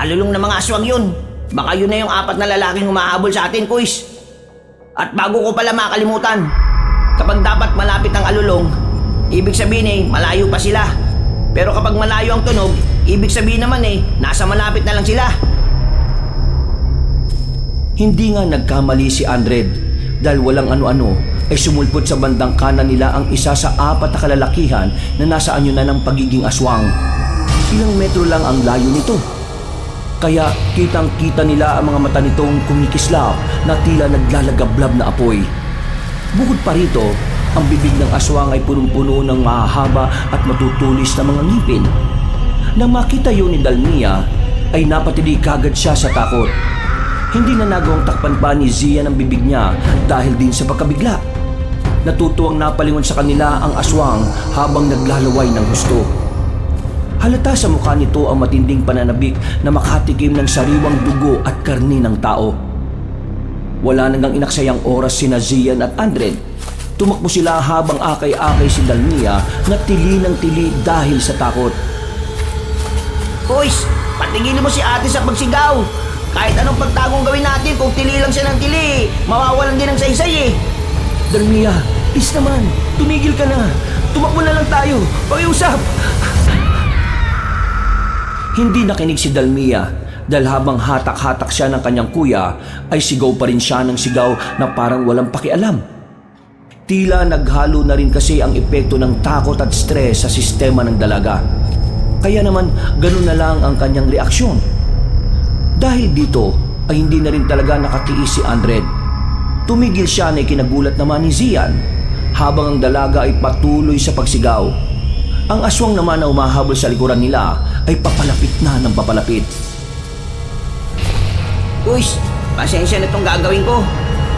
Alulong na mga aswang yun. baka yun na yung 4 na lalaking humahabol sa atin, Kuis. At bago ko pala makalimutan, kapag dapat malapit ang alulong, ibig sabihin malayo pa sila. Pero kapag malayo ang tunog, ibig sabihin naman nasa malapit na lang sila. Hindi nga nagkamali si Andred dahil walang ano-ano ay sumulpot sa bandang kanan nila ang isa sa 4 na kalalakihan na nasa anyo na ng pagiging aswang. Ilang metro lang ang layo nito. Kaya kitang-kita nila ang mga mata nitong kumikislap na tila naglalagablab na apoy. Bukod pa rito, ang bibig ng aswang ay punong-puno ng mahahaba at matutulis na mga ngipin. Nang makita yun ni Dalmia, ay napatili kagad siya sa takot. Hindi na nagawang takpan pa ni Zian ang bibig niya dahil din sa pagkabigla. Natutuwang napalingon sa kanila ang aswang habang naglalaway ng husto. Halata sa mukha nito ang matinding pananabik na makatikim ng sariwang dugo at karni ng tao. Wala nang inaksayang oras sina Zian at Andred. Tumakbo sila habang akay-akay si Dalmia na tili ng tili dahil sa takot. Kuis, patigilin mo si ate sa pagsigaw. Kahit anong pagtagong gawin natin, kung tili lang siya ng tili, mawawalan din ang saysay Dalmia, please naman, tumigil ka na. Tumakbo na lang tayo, pakiusap. Hindi nakinig si Dalmia dahil habang hatak-hatak siya ng kanyang kuya ay sigaw pa rin siya ng sigaw na parang walang pakialam. Tila naghalo na rin kasi ang epekto ng takot at stress sa sistema ng dalaga. Kaya naman ganun na lang ang kanyang reaksyon. Dahil dito ay hindi na rin talaga nakatiis si Andred. Tumigil siya na ikinagulat naman ni Zian habang ang dalaga ay patuloy sa pagsigaw. Ang aswang naman na umahabol sa likuran nila ay papalapit na ng papalapit. Kuis, pasensya na itong gagawin ko.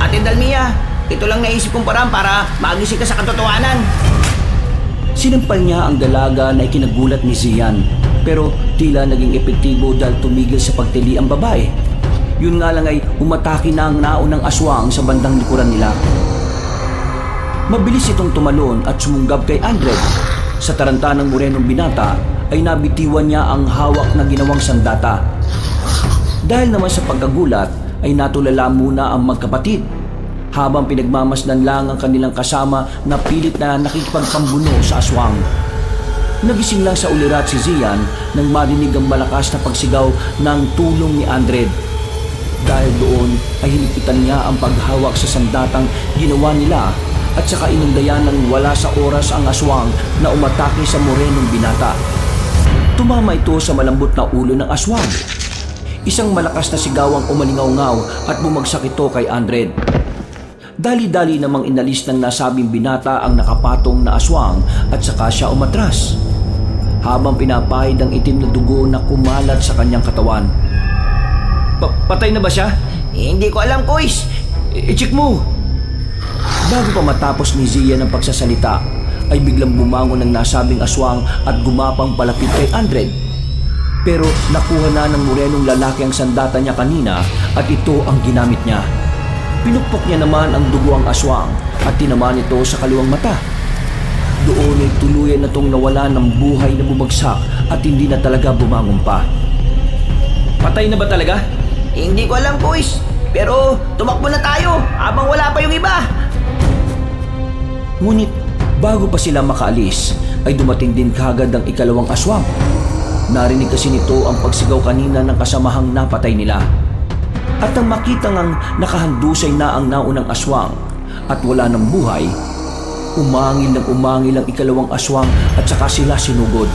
Ate Dalmia, ito lang naisip kong paraan para magising ka sa katotohanan. Sinampal niya ang dalaga na ikinagulat ni Zian, pero tila naging epektibo dahil tumigil sa pagtili ang babae. Yun nga lang ay umatake na ang naunang aswang sa bandang likuran nila. Mabilis itong tumalon at sumunggab kay Andred. Sa taranta ng morenong binata ay nabitiwan niya ang hawak na ginawang sandata. Dahil naman sa pagkagulat ay natulala muna ang magkapatid habang pinagmamasdan lang ang kanilang kasama na pilit na nakikipagpambuno sa aswang. Nagising lang sa ulirat si Zian nang marinig ang malakas na pagsigaw ng tulong ni Andred. Dahil doon ay hinipitan niya ang paghawak sa sandatang ginawa nila at saka inundayan ng wala sa oras ang aswang na umatake sa morenong binata. Tumama ito sa malambot na ulo ng aswang. Isang malakas na sigawang umalingaw-ngaw at bumagsak ito kay Andred. Dali-dali namang inalis ng nasabing binata ang nakapatong na aswang at saka siya umatras. Habang pinapahid ang itim na dugo na kumalat sa kanyang katawan. Patay na ba siya? Hindi ko alam, Kuis. I-check mo! Bago pa matapos ni Zia ng pagsasalita, ay biglang bumangon ng nasabing aswang at gumapang palapit kay Andred. Pero nakuha na ng morenong lalaki ang sandata niya kanina at ito ang ginamit niya. Pinukpok niya naman ang dugo ang aswang at tinamaan ito sa kaliwang mata. Doon ay tuluyan na itong nawala ng buhay na bumagsak at hindi na talaga bumangon pa. Patay na ba talaga? Hindi ko alam, Kuis. Pero tumakbo na tayo habang wala pa yung iba. Ngunit bago pa sila makaalis ay dumating din kagad ang ikalawang aswang. Narinig kasi nito ang pagsigaw kanina ng kasamahang napatay nila. At nang makita ngang nakahandusay na ang naunang aswang at wala ng buhay, umangil ang ikalawang aswang at saka sila sinugod.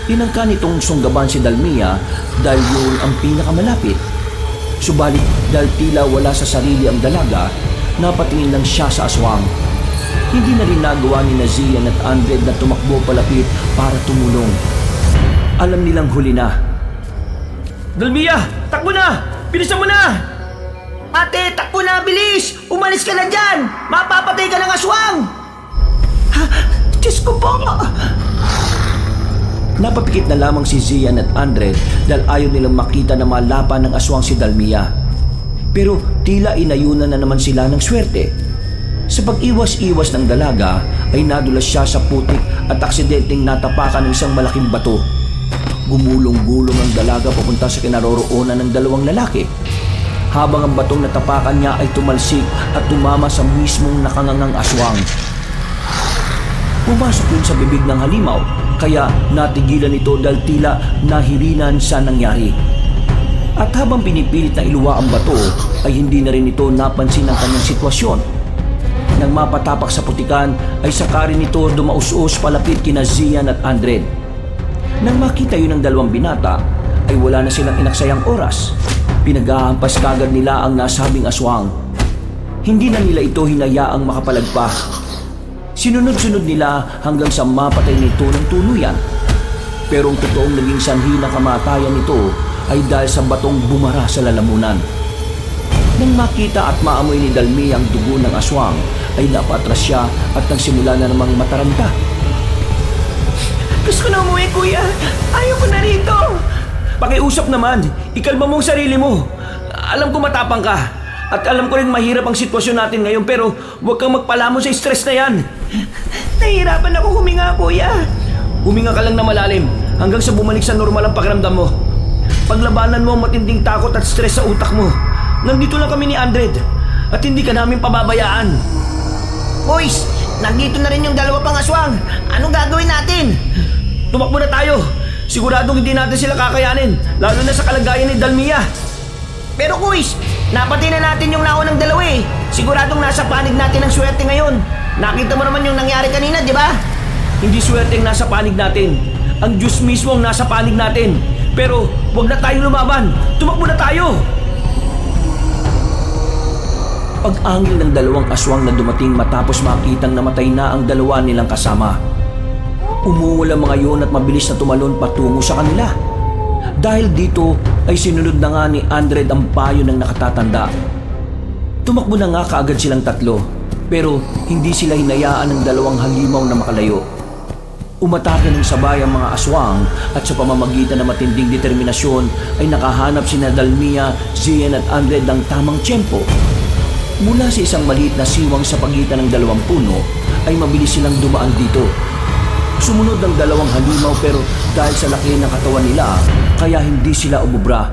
Tinangka nitong sunggaban si Dalmia dahil yun ang pinakamalapit. Subalit dahil tila wala sa sarili ang dalaga, napatingin lang siya sa aswang. Hindi na rin nagawa ni Zian at Andred na tumakbo palapit para tumulong. Alam nilang huli na. Dalmia, takbo na! Bilisan mo na! Ate, takbo na, bilis! Umalis ka na dyan! Mapapatay ka ng aswang! Ha? Diyos ko po! Napapikit na lamang si Zian at Andred dahil ayaw nilang makita na malapan ng aswang si Dalmia. Pero tila inayunan na naman sila ng swerte. Sa pag-iwas-iwas ng dalaga ay nadulas siya sa putik at aksidenteng natapakan ng isang malaking bato. gumulong-gulong ang dalaga papunta sa kinaroroonan ng dalawang lalaki. Habang ang batong natapakan niya ay tumalsik at tumama sa mismong nakangangang aswang. Pumasok yun sa bibig ng halimaw, kaya natigilan ito dahil tila nahirinan sa nangyari. At habang pinipilit na iluwa ang bato, ay hindi na rin ito napansin ang kanyang sitwasyon. Nang mapatapak sa putikan, ay saka rin ito dumaus-us palapit kina Zian at Andred. Nang makita yun ng dalawang binata, ay wala na silang inaksayang oras. Pinag-ahampas kagad nila ang nasabing aswang. Hindi na nila ito hinayaang makapalagpa. Sinunod-sunod nila hanggang sa mapatay nito ng tuluyan. Pero ang totoong naging sanhi ng kamatayan nito ay dahil sa batong bumara sa lalamunan. Nang makita at maamoy ni Dalmi ang dugo ng aswang, ay napatras siya at nagsimula na namang mataranta. Gusto ko na umuwi, kuya. Ayaw ko na rito. Pakiusap naman, ikalma mo ang sarili mo. Alam ko matapang ka. At alam ko rin mahirap ang sitwasyon natin ngayon, pero huwag kang magpalamon sa stress na yan. Nahihirapan ako huminga, kuya. Huminga ka lang na malalim hanggang sa bumalik sa normal ang pakiramdam mo. Paglabanan mo ang matinding takot at stress sa utak mo. Nandito lang kami ni Andred at hindi ka namin pababayaan. Boys, nandito na rin yung dalawa pang aswang. Anong gagawin natin? Tumakbo na tayo. Siguradong hindi natin sila kakayanin, lalo na sa kalagayan ni Dalmia. Pero boys, napatay na natin yung naunang dalawa eh. Siguradong nasa panig natin ang swerte ngayon. Nakita mo naman yung nangyari kanina, di ba? Hindi swerte ang nasa panig natin. Ang Diyos mismo ang nasa panig natin. Pero huwag na tayong lumaban. Tumakbo na tayo. Pag-angil ng dalawang aswang na dumating matapos makitang namatay na ang dalawa nilang kasama. Umuwal ang mga yon at mabilis na tumalon patungo sa kanila. Dahil dito ay sinunod na nga ni Andred ang payo ng nakatatanda. Tumakbo na nga kaagad silang tatlo, pero hindi sila hinayaan ng dalawang halimaw na makalayo. Umatake ng sabay ang mga aswang at sa pamamagitan ng matinding determinasyon ay nakahanap sina Dalmia, Zian at Andred ng tamang tiyempo. Mula sa isang maliit na siwang sa pagitan ng dalawang puno ay mabilis silang dumaan dito. Sumunod ng dalawang halimaw pero dahil sa laki ng katawan nila kaya hindi sila umubra.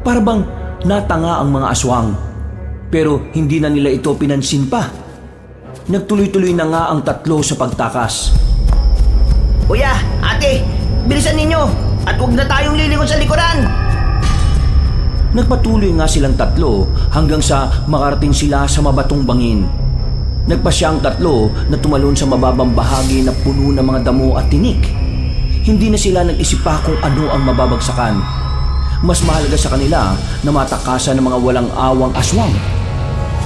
Para bang natanga ang mga aswang. Pero hindi na nila ito pinansin pa. Nagtuloy-tuloy na nga ang tatlo sa pagtakas. Kuya, ate, bilisan ninyo at huwag na tayong lilingon sa likuran. Nagpatuloy nga silang tatlo hanggang sa makarating sila sa mabatong bangin. Nagpasya ang tatlo na tumalon sa mababang bahagi na puno ng mga damo at tinik. Hindi na sila nag-isip pa kung ano ang mababagsakan. Mas mahalaga sa kanila na matakasan ng mga walang awang aswang.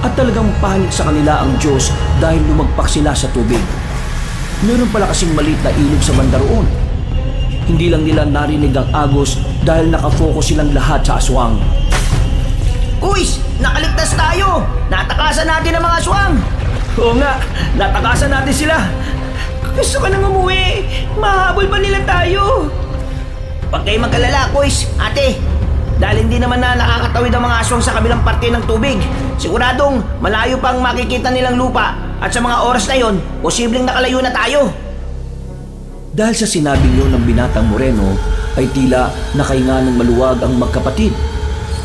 At talagang panik sa kanila ang Diyos dahil lumagpak sila sa tubig. Meron pala kasing maliit na ilog sa banda roon. Hindi lang nila narinig ang agos dahil nakafocus silang lahat sa aswang. Uys, nakaligtas tayo! Natakasan natin ang mga aswang! Oo nga, natakasan natin sila. Gusto ko nang umuwi. Mahabol pa nila tayo. Huwag kayo magkalala, boys, ate. Dahil hindi naman na nakakatawid ang mga aswang sa kabilang parte ng tubig. Siguradong malayo pang makikita nilang lupa at sa mga oras na yon, posibleng nakalayo na tayo. Dahil sa sinabing yun ng binatang Moreno, ay tila nakahinga ng maluwag ang magkapatid.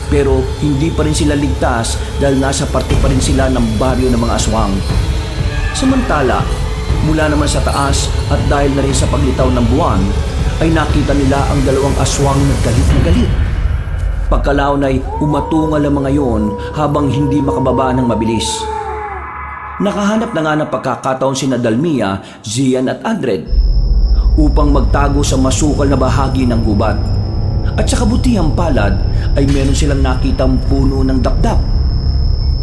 Pero hindi pa rin sila ligtas dahil nasa parte pa rin sila ng baryo ng mga aswang. Samantala, mula naman sa taas at dahil na rin sa paglitaw ng buwan, ay nakita nila ang dalawang aswang na galit na galit. Pagkalaon ay umatungal ang mga yon habang hindi makababa ng mabilis. Nakahanap na nga ng pagkakataon sina Dalmia, Zian at Andred upang magtago sa masukal na bahagi ng gubat. At sa kabutihang palad ay meron silang nakitang puno ng dakdak.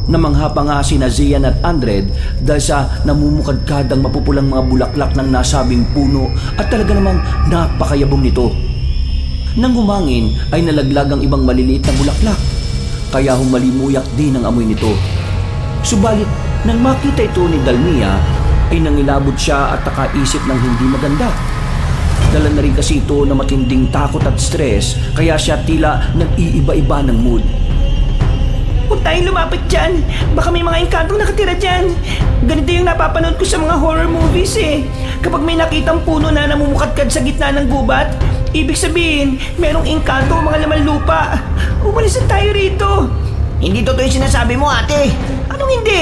Namangha pa nga sina Zian at Andred dahil sa namumukadkadang mapupulang mga bulaklak ng nasabing puno at talaga namang napakayabong nito. Nang humangin ay nalaglag ang ibang maliliit na bulaklak, kaya humalimuyak din ang amoy nito. Subalit nang makita ito ni Dalmia ay nangilabot siya at nakaisip ng hindi maganda. Dala na rin kasi ito na matinding takot at stress kaya siya tila nag-iiba-iba ng mood. Huwag tayong lumapit dyan. Baka may mga engkantong nakatira dyan. Ganito yung napapanood ko sa mga horror movies eh. Kapag may nakitang puno na namumukadkad sa gitna ng gubat, Ibig sabihin, merong engkanto ang mga laman lupa. Umalis na tayo rito. Hindi totoo yung sinasabi mo, ate. Anong hindi?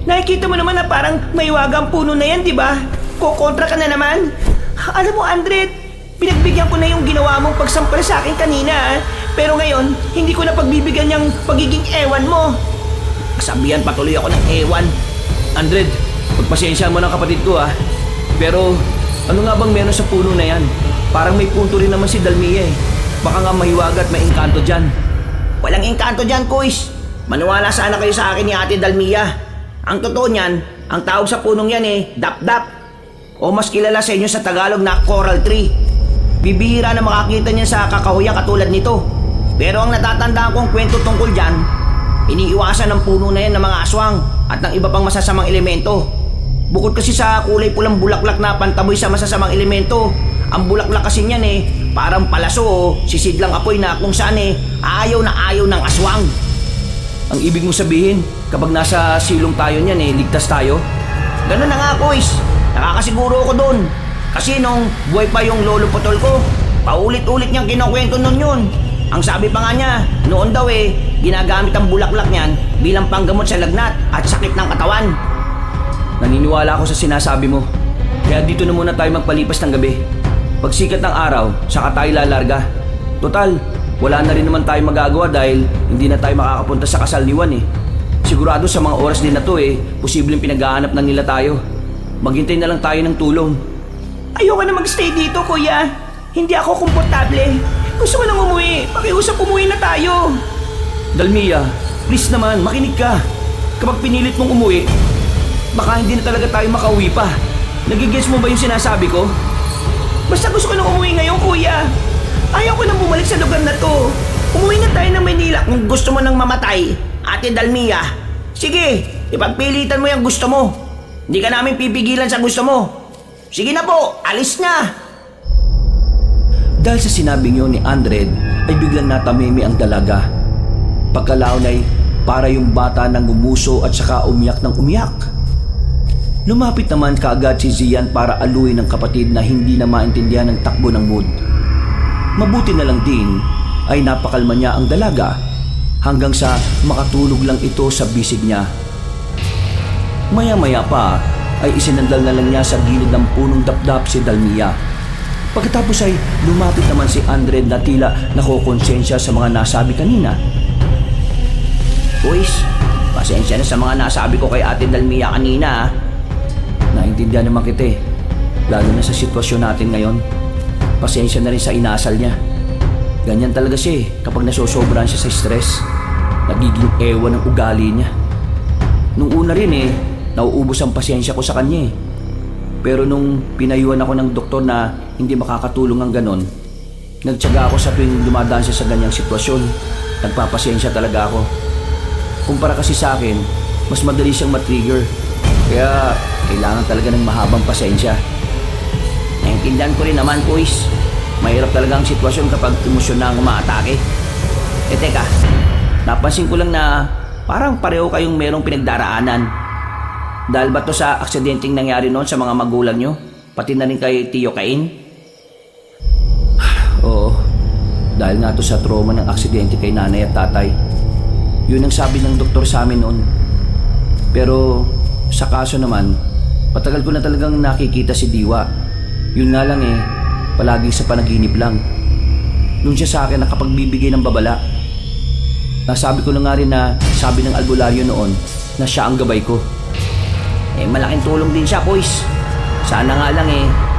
Nakikita mo naman na parang maiwagang puno na yan, di ba? Kukontra ka na naman. Alam mo, Andret, pinagbigyan ko na yung ginawa mong pagsampal sa akin kanina. Pero ngayon, hindi ko na pagbibigyan yung pagiging ewan mo. Kasabihan patuloy ako ng ewan. Andred, pagpasensya mo ng kapatid ko ah. Pero ano nga bang meron sa puno na yan? Parang may punto rin naman si Dalmia eh. Baka nga mahiwaga at may engkanto dyan. Walang engkanto dyan, Kuis. Maniwala sana kayo sa akin ni Ate Dalmia. Ang totoo niyan, ang tawag sa punong yan dap-dap. O mas kilala sa inyo sa Tagalog na coral tree. Bibihira na makakita niya sa kakahuya katulad nito. Pero ang natatandaan kong kwento tungkol dyan, iniiwasan ng puno na yan ng mga aswang at ng iba pang masasamang elemento. Bukod kasi sa kulay pulang bulaklak na pantaboy sa masasamang elemento, ang bulaklak kasi niyan parang palaso o sisidlang apoy na kung saan ayaw na ayaw ng aswang. Ang ibig mo sabihin, kapag nasa silong tayo niyan ligtas tayo? Ganun na nga, Kuis. Nakakasiguro ako doon. Kasi nung buhay pa yung lolo putol ko, paulit-ulit niyang kinukwento nun yun. Ang sabi pa nga niya, noon daw ginagamit ang bulaklak niyan bilang panggamot sa lagnat at sakit ng katawan. Naniniwala ako sa sinasabi mo. Kaya dito na muna tayo magpalipas ng gabi. Pagsikat ng araw, saka tayo lalarga. Total, wala na rin naman tayo magagawa dahil hindi na tayo makakapunta sa kasal ni Juan Sigurado sa mga oras din na to posibleng pinaghahanap na nila tayo. Maghintay na lang tayo ng tulong. Ayoko na magstay dito, kuya. Hindi ako komportable. Gusto ko nang umuwi. Pakiusap umuwi na tayo. Dalmia, please naman, makinig ka. Kapag pinilit mong umuwi, baka hindi na talaga tayo makauwi pa. Nagigets mo ba yung sinasabi ko? Basta gusto ko nang umuwi ngayon, kuya. Ayaw ko nang bumalik sa lugar na to. Umuwi na tayo ng Manila. Kung gusto mo nang mamatay, Ate Dalmia, sige, ipagpilitan mo yung gusto mo. Hindi ka namin pipigilan sa gusto mo. Sige na po, alis na. Dahil sa sinabing yun ni Andred, ay biglang natamimi ang dalaga. Pagkalaon ay para yung bata nang umuso at saka umiyak ng umiyak. Lumapit naman kaagad si Zian para aluin ng kapatid na hindi na maintindihan ang takbo ng mood. Mabuti na lang din ay napakalma niya ang dalaga hanggang sa makatulog lang ito sa bisig niya. Maya-maya pa ay isinandal na lang niya sa gilid ng punong dapdap si Dalmia. Pagkatapos ay lumapit naman si Andred na tila nakokonsensya sa mga nasabi kanina. Boys, pasensya na sa mga nasabi ko kay Ate Dalmia kanina. Naintindihan naman kita lalo na sa sitwasyon natin ngayon. Pasensya na rin sa inasal niya. Ganyan talaga siya kapag nasosobrahan siya sa stress. Nagiging ewan ang ugali niya. Nung una rin nauubos ang pasensya ko sa kanya Pero nung pinayuhan ako ng doktor na hindi makakatulong ang ganon, nagtiyaga ako sa tuwing dumadaan siya sa ganyang sitwasyon. Nagpapasensya talaga ako. Kumpara kasi sa akin, mas madali siyang matrigger. Kaya kailangan talaga ng mahabang pasensya. Naintindihan ko rin naman, Kuis. Mahirap talaga ang sitwasyon kapag emosyon na ang umaatake. Teka, napansin ko lang na parang pareho kayong merong pinagdaraanan. Dahil ba to sa aksidenteng nangyari noon sa mga magulang nyo? Pati na rin kay Tio Cain? Oo, dahil nga to sa trauma ng aksidente kay nanay at tatay. Yun ang sabi ng doktor sa amin noon. Pero sa kaso naman, matagal ko na talagang nakikita si Diwa. Yun nga lang palaging sa panaginip lang. Nung siya sa akin nakapagbibigay ng babala, nasabi ko na nga rin na sabi ng albularyo noon na siya ang gabay ko. Malaking tulong din siya, Kuis. Sana nga lang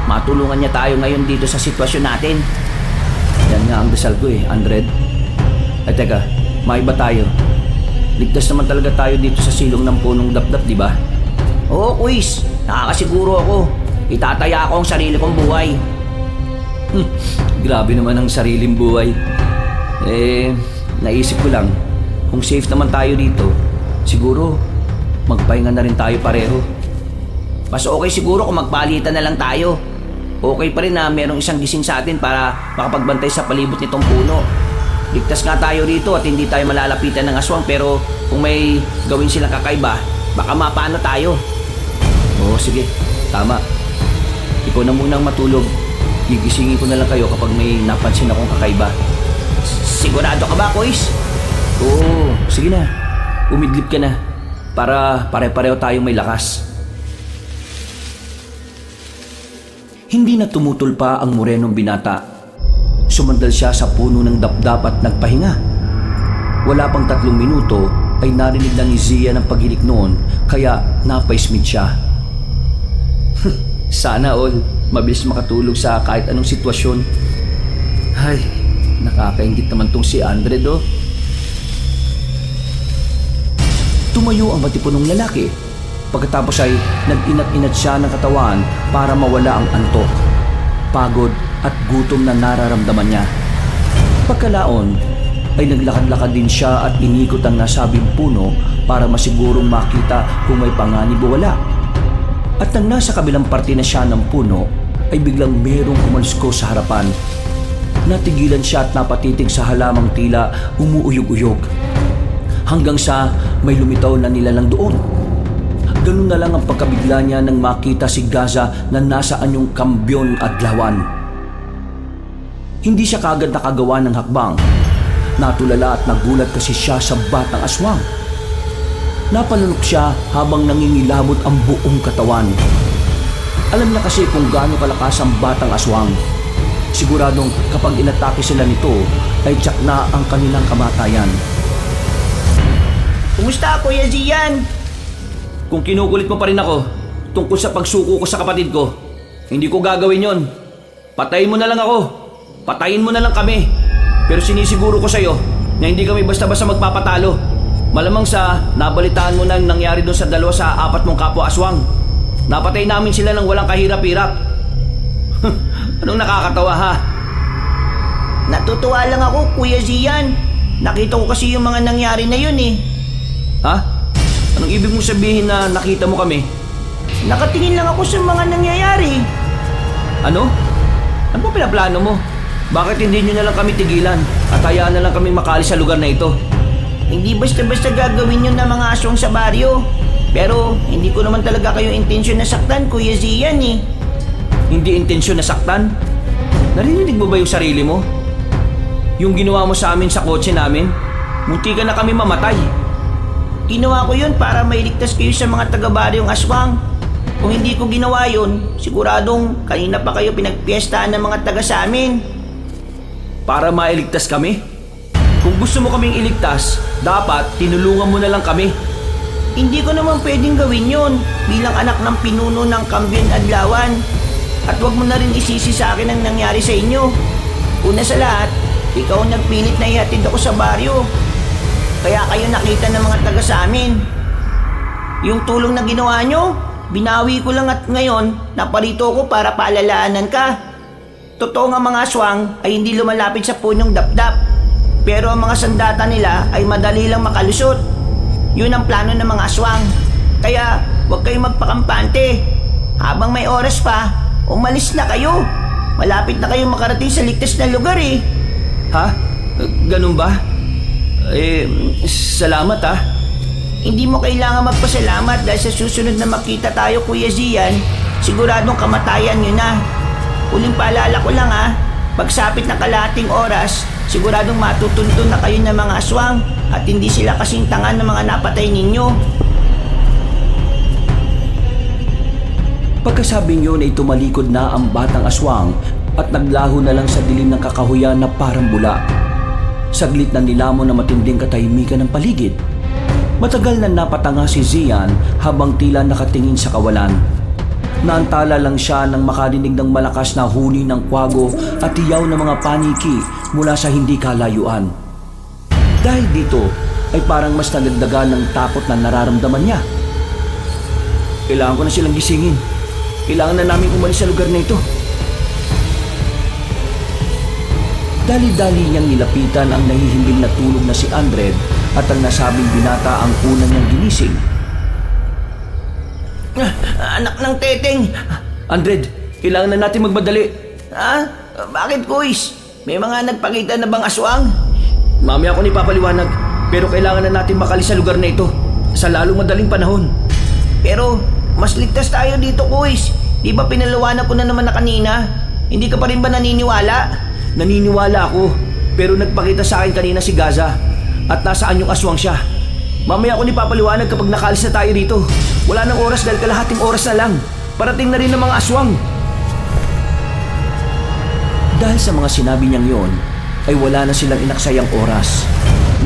matulungan niya tayo ngayon dito sa sitwasyon natin. Yan nga ang dasal ko Andred. Ay teka, maiba tayo. Ligtas naman talaga tayo dito sa silong ng punong dapdap, di ba? Oo, Kuis. Nakakasiguro ako. Itataya ako ang sarili kong buhay. Grabe naman ang sariling buhay. Naisip ko lang, kung safe naman tayo dito, siguro magpahinga na rin tayo pareho. Mas okay siguro kung magpalitan na lang tayo. Okay pa rin na merong isang gising sa atin para makapagbantay sa palibot nitong puno. Ligtas nga tayo rito at hindi tayo malalapitan ng aswang, pero kung may gawin silang kakaiba, baka mapano tayo. Oo, sige. Tama. Ikaw na munang matulog. gigisingin ko na lang kayo kapag may napansin akong kakaiba. Sigurado ka ba, Kuis? Oo, sige na. Umidlip ka na. Para pare-pareho tayong may lakas. Hindi na tumutol pa ang morenong binata. Sumandal siya sa puno ng dapdap at nagpahinga. Wala pang 3 minuto ay narinig na ni Zia ng paghilik noon, kaya napaismid siya. Sana all, mabilis makatulog sa kahit anong sitwasyon. Ay, nakakaingit naman tong si Andre do. Tumayo ang matipunong lalaki. Pagkatapos ay nag-inat-inat siya ng katawan para mawala ang antok, pagod at gutom na nararamdaman niya. Pagkalaon ay naglakad-lakad din siya at inikot ang nasabing puno para masigurong makita kung may panganib o wala. At nang nasa kabilang parte na siya ng puno ay biglang merong kumalsko sa harapan. Natigilan siya at napatitig sa halamang tila umuuyog-uyog. Hanggang sa may lumitaw na nilalang doon. Ganun na lang ang pagkabigla niya nang makita si Gaza na nasa anyong kambyon adlawan. Hindi siya kagad nakagawa ng hakbang. Natulala at nagulat kasi siya sa batang aswang. Napalunok siya habang nangingilabot ang buong katawan. Alam niya kasi kung gaano kalakas ang batang aswang. Siguradong kapag inatake sila nito ay tiyak na ang kanilang kamatayan. Kumusta, Kuya Zian? Kung kinukulit mo pa rin ako tungkol sa pagsuko ko sa kapatid ko, hindi ko gagawin yon. Patayin mo na lang ako. Patayin mo na lang kami. Pero sinisiguro ko sa'yo na hindi kami basta-basta magpapatalo. Malamang sa nabalitaan mo na ang nangyari doon sa 2 sa 4 mong kapwa aswang. Napatay namin sila ng walang kahirap-hirap. Anong nakakatawa ha? Natutuwa lang ako, Kuya Zian. Nakita ko kasi yung mga nangyari na yun eh. Ha? Anong ibig mong sabihin na nakita mo kami? Nakatingin lang ako sa mga nangyayari. Ano? Ano ba pinaplano mo? Bakit hindi nyo na lang kami tigilan at hayaan na lang kami makaalis sa lugar na ito? Hindi basta-basta gagawin yun ng mga aswang sa baryo. Pero hindi ko naman talaga kayo intensyon na saktan, Kuya Zian eh. Hindi intensyon na saktan? Narinig mo ba yung sarili mo? Yung ginawa mo sa amin sa kotse namin? Munti ka na kami mamatay. Ginawa ko yun para mailigtas kayo sa mga taga-baryong aswang. Kung hindi ko ginawa yun, siguradong kanina pa kayo pinagpiestahan ng mga taga sa amin. Para mailigtas kami? Kung gusto mo kaming iligtas, dapat tinulungan mo na lang kami. Hindi ko naman pwedeng gawin yun bilang anak ng pinuno ng Kambyon Adlawan. At wag mo na rin isisi sa akin ang nangyari sa inyo. Una sa lahat, ikaw ang nagpilit na ihatid ako sa baryo. Kaya kayo nakita ng mga taga sa amin. Yung tulong na ginawa nyo, binawi ko lang at ngayon naparito ko para paalalaanan ka. Totoo nga mga aswang ay hindi lumalapit sa punong dapdap. Pero ang mga sandata nila ay madali lang makalusot. Yun ang plano ng mga aswang. Kaya huwag kayong magpakampante. Habang may oras pa, umalis na kayo. Malapit na kayong makarating sa ligtas na lugar eh. Ha? Ganun ba? Salamat ha. Hindi mo kailangan magpasalamat dahil sa susunod na makita tayo, Kuya Zian, siguradong kamatayan nyo na. Uling paalala ko lang ha, pagsapit ng kalahating oras, siguradong matutuntun na kayo ng mga aswang at hindi sila kasing tanga ng mga napatay ninyo. Pagkasabing yun ay tumalikod na ang batang aswang at naglaho na lang sa dilim ng kakahuyan na parang bula. Saglit na nilamon na matinding katahimikan ng paligid. Matagal na napatanga si Zian habang tila nakatingin sa kawalan. Naantala lang siya nang makarinig ng malakas na huni ng kwago at tiyaw ng mga paniki mula sa hindi kalayuan. Dahil dito ay parang mas nadagdagan ng takot na nararamdaman niya. Kailangan ko na silang gisingin. Kailangan na namin umalis sa lugar na ito. Dali-dali niyang nilapitan ang nahihimbing na tulog na si Andred at ang nasabing binata ang una niyang ginising. Anak ng teteng! Andred, kailangan na natin magmadali. Bakit, Kuis? May mga nagpakita na bang aswang? Mamaya ako ni papaliwanag, pero kailangan na natin makalis sa lugar na ito sa lalong madaling panahon. Pero mas ligtas tayo dito, Kuis. Di ba pinalawanan ko na naman na kanina? Hindi ka pa rin ba naniniwala? Naniniwala ako, pero nagpakita sa akin kanina si Gaza at nasaan yung aswang siya. Mamaya ako nipapaliwanag kapag nakaalis na tayo rito. Wala nang oras dahil kalahating oras na lang. Parating na rin ng mga aswang. Dahil sa mga sinabi niyang yon, ay wala na silang inaksayang oras.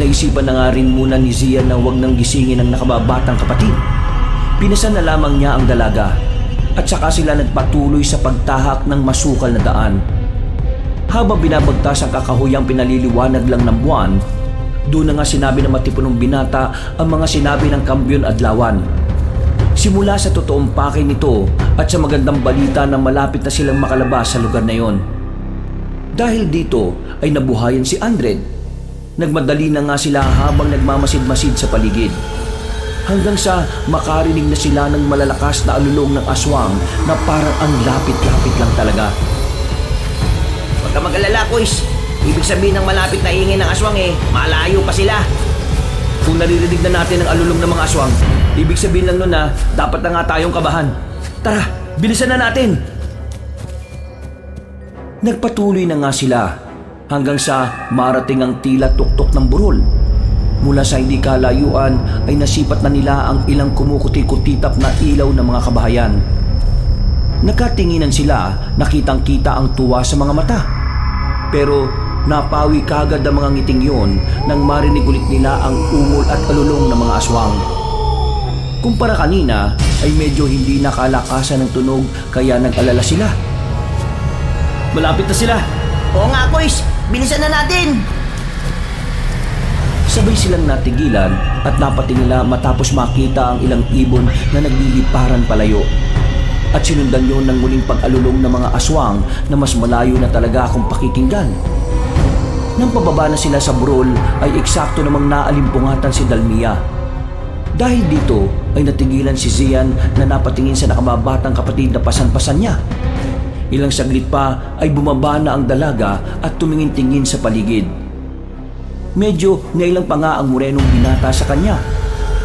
Naisipan na nga rin muna ni Zian na huwag nang gisingin ang nakababatang kapatid. Pinasan na lamang niya ang dalaga at saka sila nagpatuloy sa pagtahak ng masukal na daan. Habang binabagtas ang kakahuyang pinaliliwanag lang ng buwan, doon na nga sinabi ng matipunong binata ang mga sinabi ng Kambyon Adlawan. Simula sa totoong pakay nito at sa magandang balita na malapit na silang makalabas sa lugar na yon. Dahil dito ay nabuhayan si Andred. Nagmadali na nga sila habang nagmamasid-masid sa paligid. Hanggang sa makarinig na sila ng malalakas na alulong ng aswang na parang ang lapit-lapit lang talaga. Huwag ka mag-alala, Kuis. Ibig sabihin ng malapit na ingay ng aswang malayo pa sila. Kung naririnig na natin ang alulong ng mga aswang, ibig sabihin lang nun na dapat na nga tayong kabahan. Tara, bilisan na natin! Nagpatuloy na nga sila hanggang sa marating ang tila tuktok ng burol. Mula sa hindi kalayuan ay nasipat na nila ang ilang kumukuti-kutitap na ilaw ng mga kabahayan. Nakatinginan sila, nakitang-kita ang tuwa sa mga mata. Pero napawi kagad ang mga ngiting yon nang marinig ulit nila ang ungol at alulong ng mga aswang. Kumpara kanina ay medyo hindi nakalakasan ng tunog kaya nag-alala sila. Malapit na sila! Oo nga, Kuis. Bilisan na natin! Sabay silang natigilan at napatingin nila matapos makita ang ilang ibon na nagliliparan palayo. At sinundan yun ng muling pag-alulong ng mga aswang na mas malayo na talaga akong pakikinggan. Nang pababa na sila sa burol ay eksakto namang naalimpungatan si Dalmia. Dahil dito ay natigilan si Zian na napatingin sa nakababatang kapatid na pasan-pasan niya. Ilang saglit pa ay bumaba na ang dalaga at tumingin-tingin sa paligid. Medyo nailang pa nga ang morenong binata sa kanya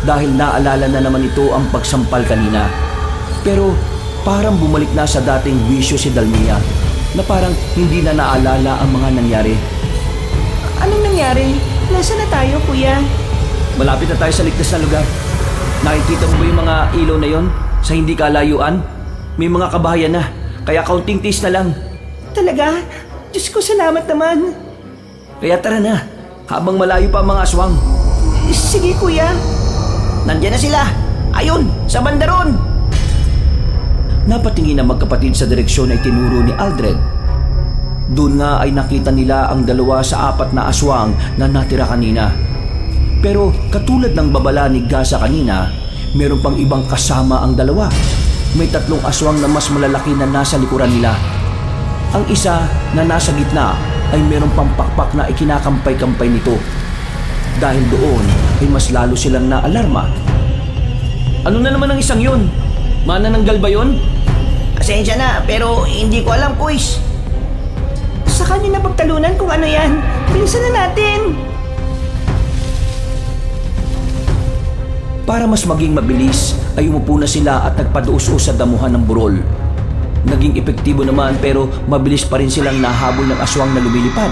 dahil naalala na naman ito ang pagsampal kanina. Pero parang bumalik na sa dating wisyo si Dalmia na parang hindi na naalala ang mga nangyari. Anong nangyari? Nasaan na tayo, kuya? Malapit na tayo sa ligtas na lugar. Nakikita mo ba yung mga ilaw na yon sa hindi kalayuan? May mga kabahayan na, kaya kaunting tiis na lang. Talaga? Diyos ko, salamat naman. Kaya tara na, habang malayo pa ang mga aswang. Sige, kuya. Nandiyan na sila! Ayun! Sa banda ron! Napatingin ang magkapatid sa direksyon ay tinuro ni Aldred. Doon nga ay nakita nila ang 2 sa 4 na aswang na natira kanina. Pero katulad ng babala ni Gaza kanina, meron pang ibang kasama ang 2. May 3 aswang na mas malalaki na nasa likuran nila. Ang isa na nasa gitna ay meron pang pakpak na ikinakampay-kampay nito. Dahil doon ay mas lalo silang naalarma. Ano na naman ang isang yun? Manananggal ba yun? Pasensya na, pero hindi ko alam, Kuis. Sa kanya na pagtalunan kung ano yan. Bilisan na natin. Para mas maging mabilis ay umupo na sila at nagpaduus-us sa damuhan ng burol. Naging epektibo naman pero mabilis pa rin silang nahabol ng aswang na lumilipad.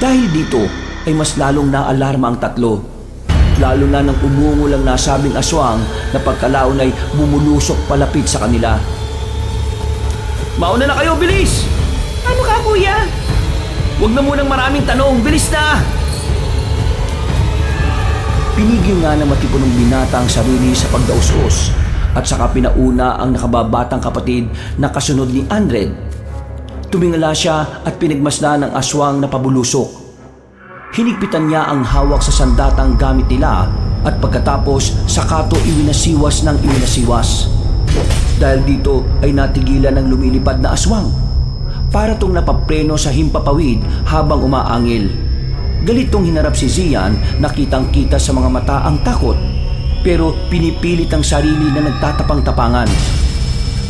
Dahil dito ay mas lalong naalarma ang 3. Lalo na nang umungol ang nasabing aswang na pagkalaon ay bumulusok palapit sa kanila. Mauna na kayo, bilis! Ano ka, kuya? Huwag na munang maraming tanong, bilis na! Pinigil nga ng matipunong binata ang sarili sa pagdaus-us at saka pinauna ang nakababatang kapatid na kasunod ni Andred. Tumingala siya at pinagmasdan ng aswang na pabulusok. Hinigpitan niya ang hawak sa sandatang gamit nila at pagkatapos sakato iwinasiwas ng iwinasiwas. Dahil dito ay natigilan ng lumilipad na aswang. Para tong napapreno sa himpapawid habang umaangil. Galit tong hinarap si Zian, nakitang-kita sa mga mata ang takot. Pero pinipilit ang sarili na nagtatapang-tapangan.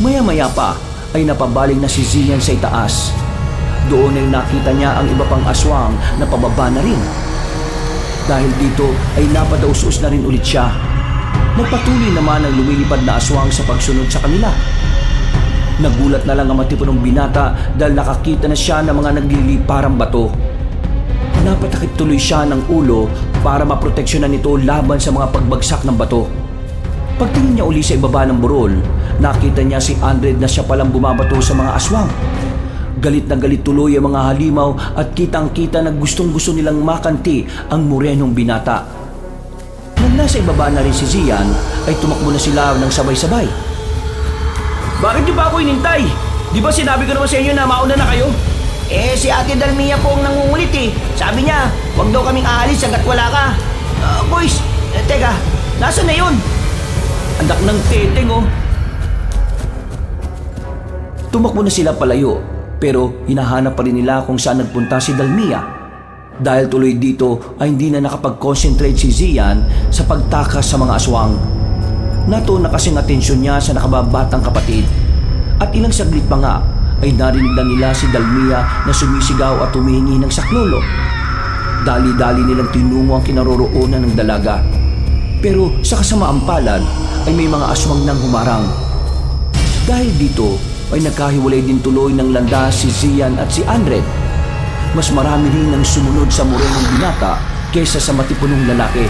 Maya-maya pa ay napabaling na si Zian sa itaas. Doon ay nakita niya ang iba pang aswang na pababa na rin. Dahil dito ay napadaus-us na rin ulit siya. Nagpatuloy naman ang lumilipad na aswang sa pagsunod sa kanila. Nagulat na lang ang matipunong binata dahil nakakita na siya ng mga nagliliparang bato. Napatakip tuloy siya ng ulo para maproteksyonan ito laban sa mga pagbagsak ng bato. Pagtingin niya uli sa ibaba ng burol, nakita niya si Andred na siya palang bumabato sa mga aswang. Galit na galit tuloy ang mga halimaw at kitang-kita na gustong-gusto nilang makanti ang morenong binata. Nang nasa ibaba na rin si Zian, ay tumakbo na sila ng sabay-sabay. Bakit niyo ba ako inintay? Di ba sinabi ko naman sa inyo na mauna na kayo? Si Ate Dalmia po ang nangungulit eh. Sabi niya, wag daw kaming aalis hanggat wala ka. Boys, teka, nasaan na yun? Anak ng teteng oh. Tumakbo na sila palayo, pero hinahanap pa rin nila kung saan nagpunta si Dalmia. Dahil tuloy dito ay hindi na nakapag-concentrate si Zian sa pagtakas sa mga aswang. Natuon na kasing atensyon niya sa nakababatang kapatid. At ilang saglit pa nga ay narinig na nila si Dalmia na sumisigaw at humihingi ng saklolo. Dali-dali nilang tinungo ang kinaroroonan ng dalaga. Pero sa kasamaang palad ay may mga aswang nang humarang. Dahil dito ay nagkahiwalay din tuloy ng landas si Zian at si Andred. Mas marami rin ang sumunod sa morenong binata kaysa sa matipunong lalaki.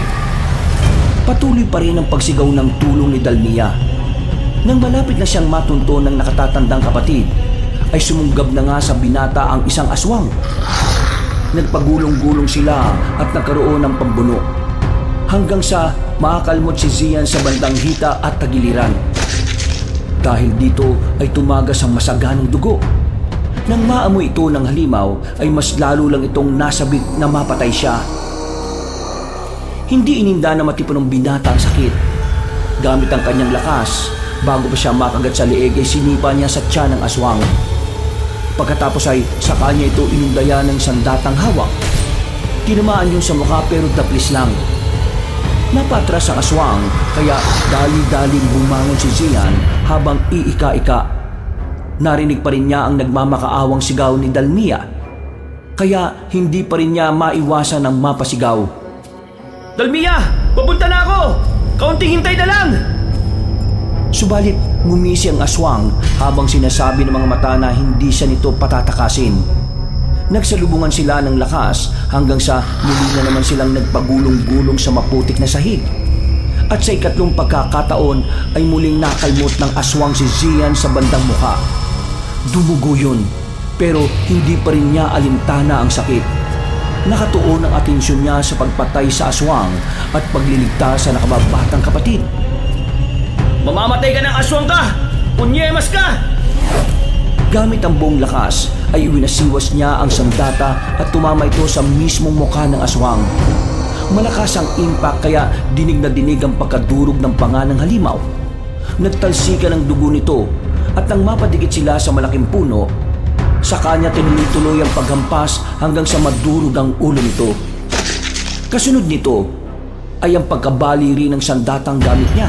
Patuloy pa rin ang pagsigaw ng tulong ni Dalmia. Nang malapit na siyang matunto ng nakatatandang kapatid, ay sumunggab na nga sa binata ang isang aswang. Nagpagulong-gulong sila at nagkaroon ng pambuno. Hanggang sa makakalmot si Zian sa bandang hita at tagiliran. Dahil dito ay tumagas ang masaganang dugo. Nang maamoy ito ng halimaw ay mas lalo lang itong nasabik na mapatay siya. Hindi ininda na matipunong binata ang sakit. Gamit ang kanyang lakas, bago pa siya makagat sa leeg ay sinipa niya sa tiyan ng aswang. Pagkatapos ay sa kanya ito inundaya ng sandatang hawak. Tinamaan yun sa mukha pero daplis lang. Napatras ang aswang kaya dali-daling bumangon si Zian habang iika-ika. Narinig pa rin niya ang nagmamakaawang sigaw ni Dalmia. Kaya hindi pa rin niya maiwasan ng mapasigaw. Dalmia, papunta na ako! Kaunting hintay na lang! Subalit ngumisi ang aswang habang sinasabi ng mga mata na hindi siya nito patatakasin. Nagsalubungan sila ng lakas hanggang sa muli na naman silang nagpagulong-gulong sa maputik na sahig. At sa ikatlong pagkakataon ay muling nakalmot ng aswang si Zian sa bandang mukha. Dumugo yun, pero hindi pa rin niya alintana ang sakit. Nakatuon ang atensyon niya sa pagpatay sa aswang at pagliligtas sa nakababatang kapatid. Mamamatay ka ng aswang ka! Unyemas ka! Gamit ang buong lakas ay iwinasiwas niya ang sandata at tumama ito sa mismong mukha ng aswang. Malakas ang impact kaya dinig na dinig ang pagkadurog ng panga ng halimaw. Nagtalsikan ang dugo nito at nang mapadikit sila sa malaking puno, sa kanya tinuloy-tuloy ang paghampas hanggang sa madurog ang ulo nito. Kasunod nito ay ang pagkabali rin ng sandatang gamit niya.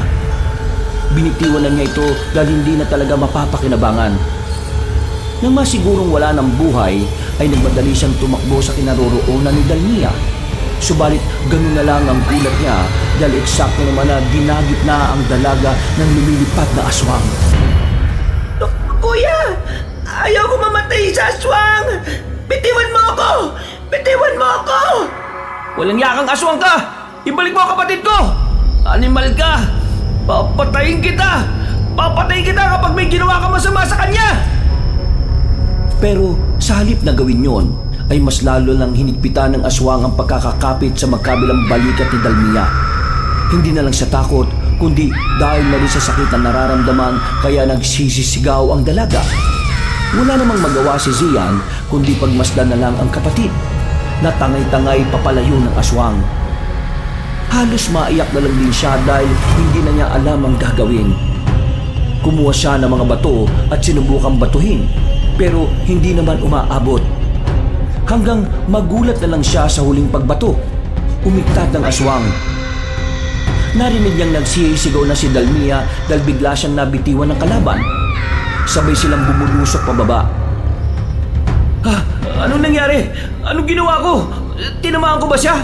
Binitiwan na niya ito dahil hindi na talaga mapapakinabangan. Nang masigurong wala ng buhay, ay nagmadali siyang tumakbo sa kinaroroonan ni Dalmia. Subalit ganun na lang ang gulat niya dahil eksakto naman na ginagit na ang dalaga ng lumilipad na aswang. Kuya! Ayaw ko mamatay sa aswang! Bitiwan mo ako! Bitiwan mo ako! Walang yakang aswang ka! Ibalik mo ang kapatid ko! Animal ka! Papatayin kita! Papatayin kita kapag may ginawa ka masama sa kanya! Pero sa halip na gawin yon, ay mas lalo lang hinigpitan ng aswang ang pagkakakapit sa magkabilang balikat ni Dalmia. Hindi na lang sa takot, kundi dahil na rin sa sakit na nararamdaman kaya nagsisisigaw ang dalaga. Wala namang magawa si Zian kundi pagmasdan na lang ang kapatid na tangay-tangay papalayo ng aswang. Halos maiyak na lang din siya dahil hindi na niya alam ang gagawin. Kumuha siya ng mga bato at sinubukang batuhin pero hindi naman umaabot. Hanggang magulat na lang siya sa huling pagbato. Umiktad ng aswang. Narinig niyang nagsisigaw na si Dalmia dahil bigla siyang nabitiwan ng kalaban. Sabay silang bumulusok pababa. Anong nangyari? Anong ginawa ko? Tinamaan ko ba siya?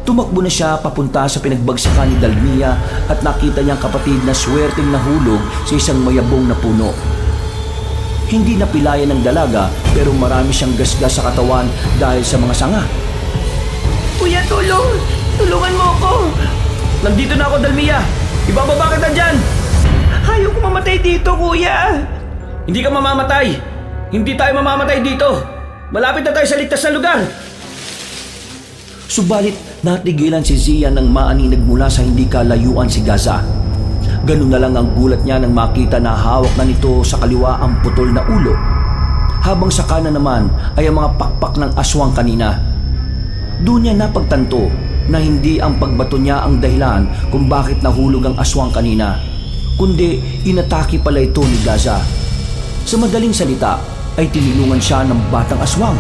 Tumakbo na siya papunta sa pinagbagsakan ni Dalmia at nakita niyang kapatid na swerteng nahulog sa isang mayabong na puno. Hindi napilayan ng dalaga pero marami siyang gasgas sa katawan dahil sa mga sanga. Kuya, tulong! Tulungan mo ako! Nandito na ako, Dalmia! Ibababa kita dyan! Ayaw ko mamatay dito, kuya! Hindi ka mamamatay! Hindi tayo mamamatay dito! Malapit na tayo sa ligtas na lugar! Subalit natigilan si Zian nang maaninag mula sa hindi kalayuan si Gaza. Ganun na lang ang gulat niya nang makita na hawak na nito sa kaliwa ang putol na ulo. Habang sa kanan naman ay ang mga pakpak ng aswang kanina. Doon niya napagtanto na hindi ang pagbato niya ang dahilan kung bakit nahulog ang aswang kanina, kundi inatake pala ito ni Gaza. Sa madaling salita ay tinulungan siya ng batang aswang.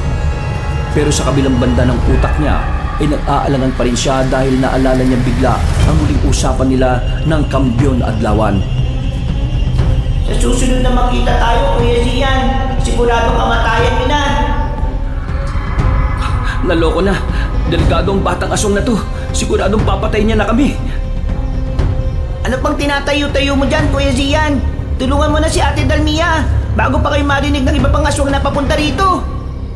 Pero sa kabilang banda ng utak niya ay nag-aalangan pa rin siya dahil naalala niya bigla ang huling usapan nila ng Kambyon Adlawan. Sa susunod na makita tayo, Kuya Zian, siguradong kamatayan niyo na. Naloko na. Delikado ang batang aswang na to. Siguradong papatay niya na kami. Ano pang tinatayo-tayo mo dyan, Kuya Zian? Tulungan mo na si Ate Dalmia bago pa kayo marinig ng iba pang aswang na papunta rito.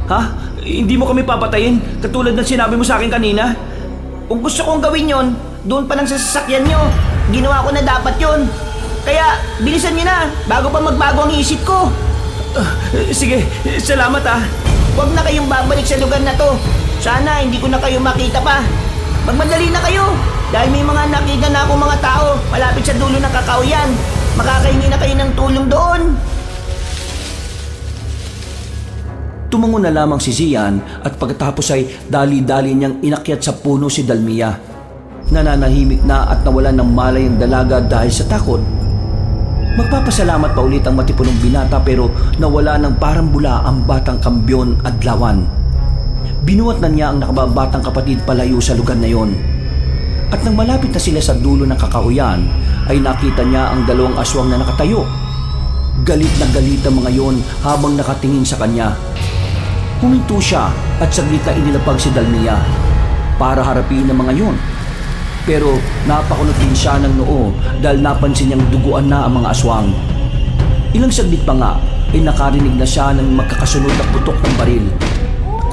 Ha? Hindi mo kami papatayin katulad ng sinabi mo sa akin kanina? Kung gusto kong gawin yon, doon pa lang sa sasakyan nyo. Ginawa ko na dapat yon. Kaya bilisan nyo na bago pa magbago ang isip ko. Sige, salamat ah. Huwag na kayong babalik sa lugar na to. Sana hindi ko na kayo makita pa. Magmadali na kayo dahil may mga nakita na akong mga tao malapit sa dulo ng kakauyan. Makakahingi na kayo ng tulong doon. Tumango na lamang si Zian at pagkatapos ay dali-dali niyang inakyat sa puno si Dalmia. Nananahimik na at nawalan ng malay ang dalaga dahil sa takot. Magpapasalamat pa ulit ang matipunong binata pero nawala ng parang bula ang batang Kambyon Adlawan. Binuhat na niya ang nakababatang kapatid palayo sa lugar na yon. At nang malapit na sila sa dulo ng kakahuyan ay nakita niya ang dalawang aswang na nakatayo. Galit na galit ang mga yon habang nakatingin sa kanya. Huminto siya at saglit na inilapag si Dalmia para harapin ang mga yon. Pero napakunot din siya ng noo dahil napansin niyang duguan na ang mga aswang. Ilang saglit pa nga ay nakarinig na siya ng magkakasunod na putok ng baril.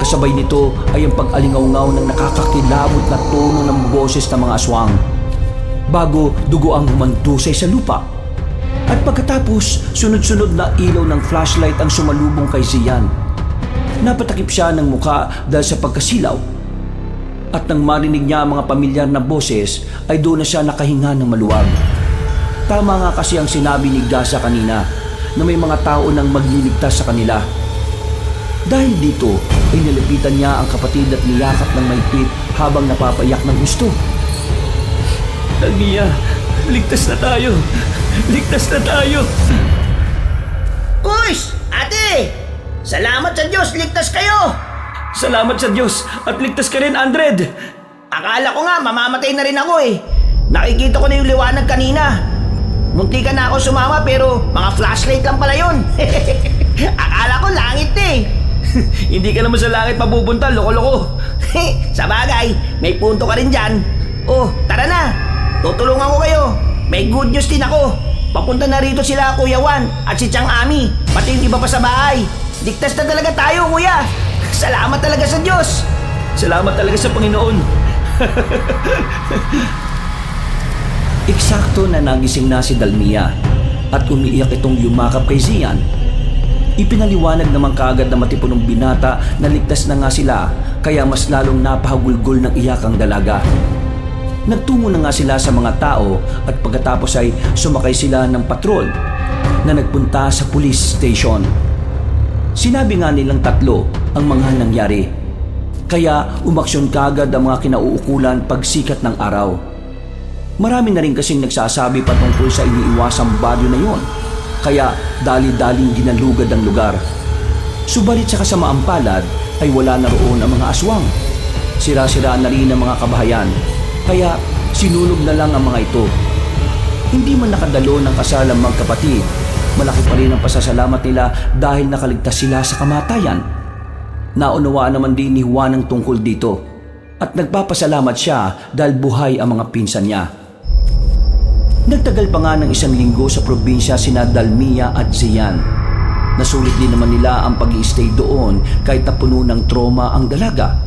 Kasabay nito ay ang pag-alingaw-ngaw ng nakakakilabot na tono ng boses ng mga aswang. Bago dugo ang humandusay sa lupa. At pagkatapos, sunod-sunod na ilaw ng flashlight ang sumalubong kay Zian. Napatakip siya ng muka dahil sa pagkasilaw. At nang marinig niya ang mga pamilyar na boses, ay doon na siya nakahinga ng maluwag. Tama nga kasi ang sinabi ni Gaza kanina na may mga tao nang magliligtas sa kanila. Dahil dito ay nilapitan niya ang kapatid at niyakap ng mahigpit habang napapayak ng gusto. Dalmia, ligtas na tayo! Ligtas na tayo! Push! Ate! Salamat sa Diyos, ligtas kayo! Salamat sa Diyos at ligtas ka rin, Andred! Akala ko nga mamamatay na rin ako eh. Nakikita ko na yung liwanag kanina. Munti ka na ako sumama pero mga flashlight lang pala yun. Akala ko langit eh. Hindi ka naman sa langit mapupunta, loko-loko! Sa bagay, may punto ka rin dyan. Oh, tara na. Tutulungan ko kayo. May good news din ako. Papunta na rito sila Kuya Juan at si Chang Ami. Pati yung iba pa sa bahay. Ligtas na talaga tayo, kuya. Salamat talaga sa Diyos. Salamat talaga sa Panginoon. Eksakto na nagising na si Dalmia at umiiyak itong yumakap kay Zian. Ipinaliwanag naman kaagad na matipunong binata na ligtas na nga sila kaya mas lalong napahagulgol ng iyak ang dalaga. Nagtungo na nga sila sa mga tao at pagkatapos ay sumakay sila ng patrol na nagpunta sa police station. Sinabi nga nilang tatlo ang mga nangyari. Kaya umaksyon kaagad ang mga kinauukulan pagsikat ng araw. Marami na rin kasing nagsasabi patungkol sa iniiwasang baryo na yon. Kaya dali-daling ginalugad ang lugar. Subalit sa kasamaang palad ay wala na roon ang mga aswang. Sira-sira na rin ang mga kabahayan. Kaya sinunog na lang ang mga ito. Hindi man nakadalo ng kasal ang magkapatid, malaki pa rin ang pasasalamat nila dahil nakaligtas sila sa kamatayan. Naunawaan naman din ni Juan ang tungkol dito. at nagpapasalamat siya dahil buhay ang mga pinsan niya. Nagtagal pa nga ng 1 linggo sa probinsya sina Dalmia at Zian. Nasulit din naman nila ang pag-i-stay doon kahit na puno ng trauma ang dalaga.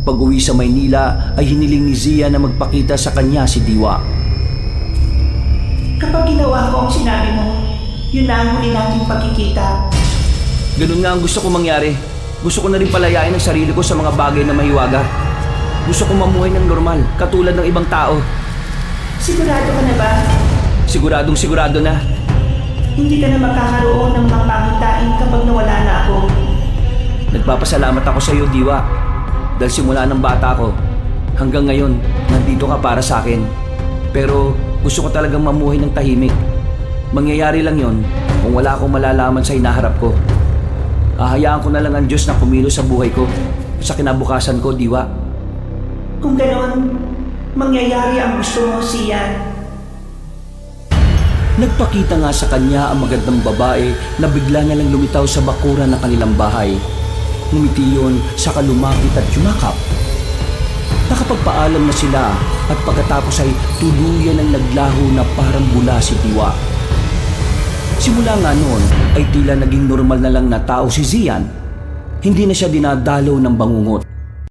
Pag-uwi sa Maynila ay hiniling ni Zia na magpakita sa kanya si Diwa. Kapag ginawa ko ang sinabi mo, yun na ang huli nating pagkikita. Ganun nga ang gusto ko mangyari. Gusto ko na rin palayain ang sarili ko sa mga bagay na mahiwaga. Gusto ko mamuhay ng normal, katulad ng ibang tao. Sigurado ka na ba? Siguradong sigurado na. Hindi ka na magkakaroon ng mga pangitain kapag nawala na ako. Nagpapasalamat ako sa iyo, Diwa. Dahil simula ng bata ko, hanggang ngayon, nandito ka para sa akin. Pero gusto ko talagang mamuhay ng tahimik. Mangyayari lang yon kung wala akong malalaman sa hinaharap ko. Hahayaan ko na lang ang Diyos na kumilos sa buhay ko, sa kinabukasan ko, Diwa. Kung ganon, mangyayari ang gusto mo, Sian. Nagpakita nga sa kanya ang magandang babae na bigla na lang lumitaw sa bakuran ng kanilang bahay. Ngumiti yun, saka lumapit at yumakap. Nakapagpaalam na sila at pagkatapos ay tuluyan ang naglaho na parang bula si Diwa. Simula nga noon ay tila naging normal na lang na tao si Zian. Hindi na siya dinadalaw ng bangungot.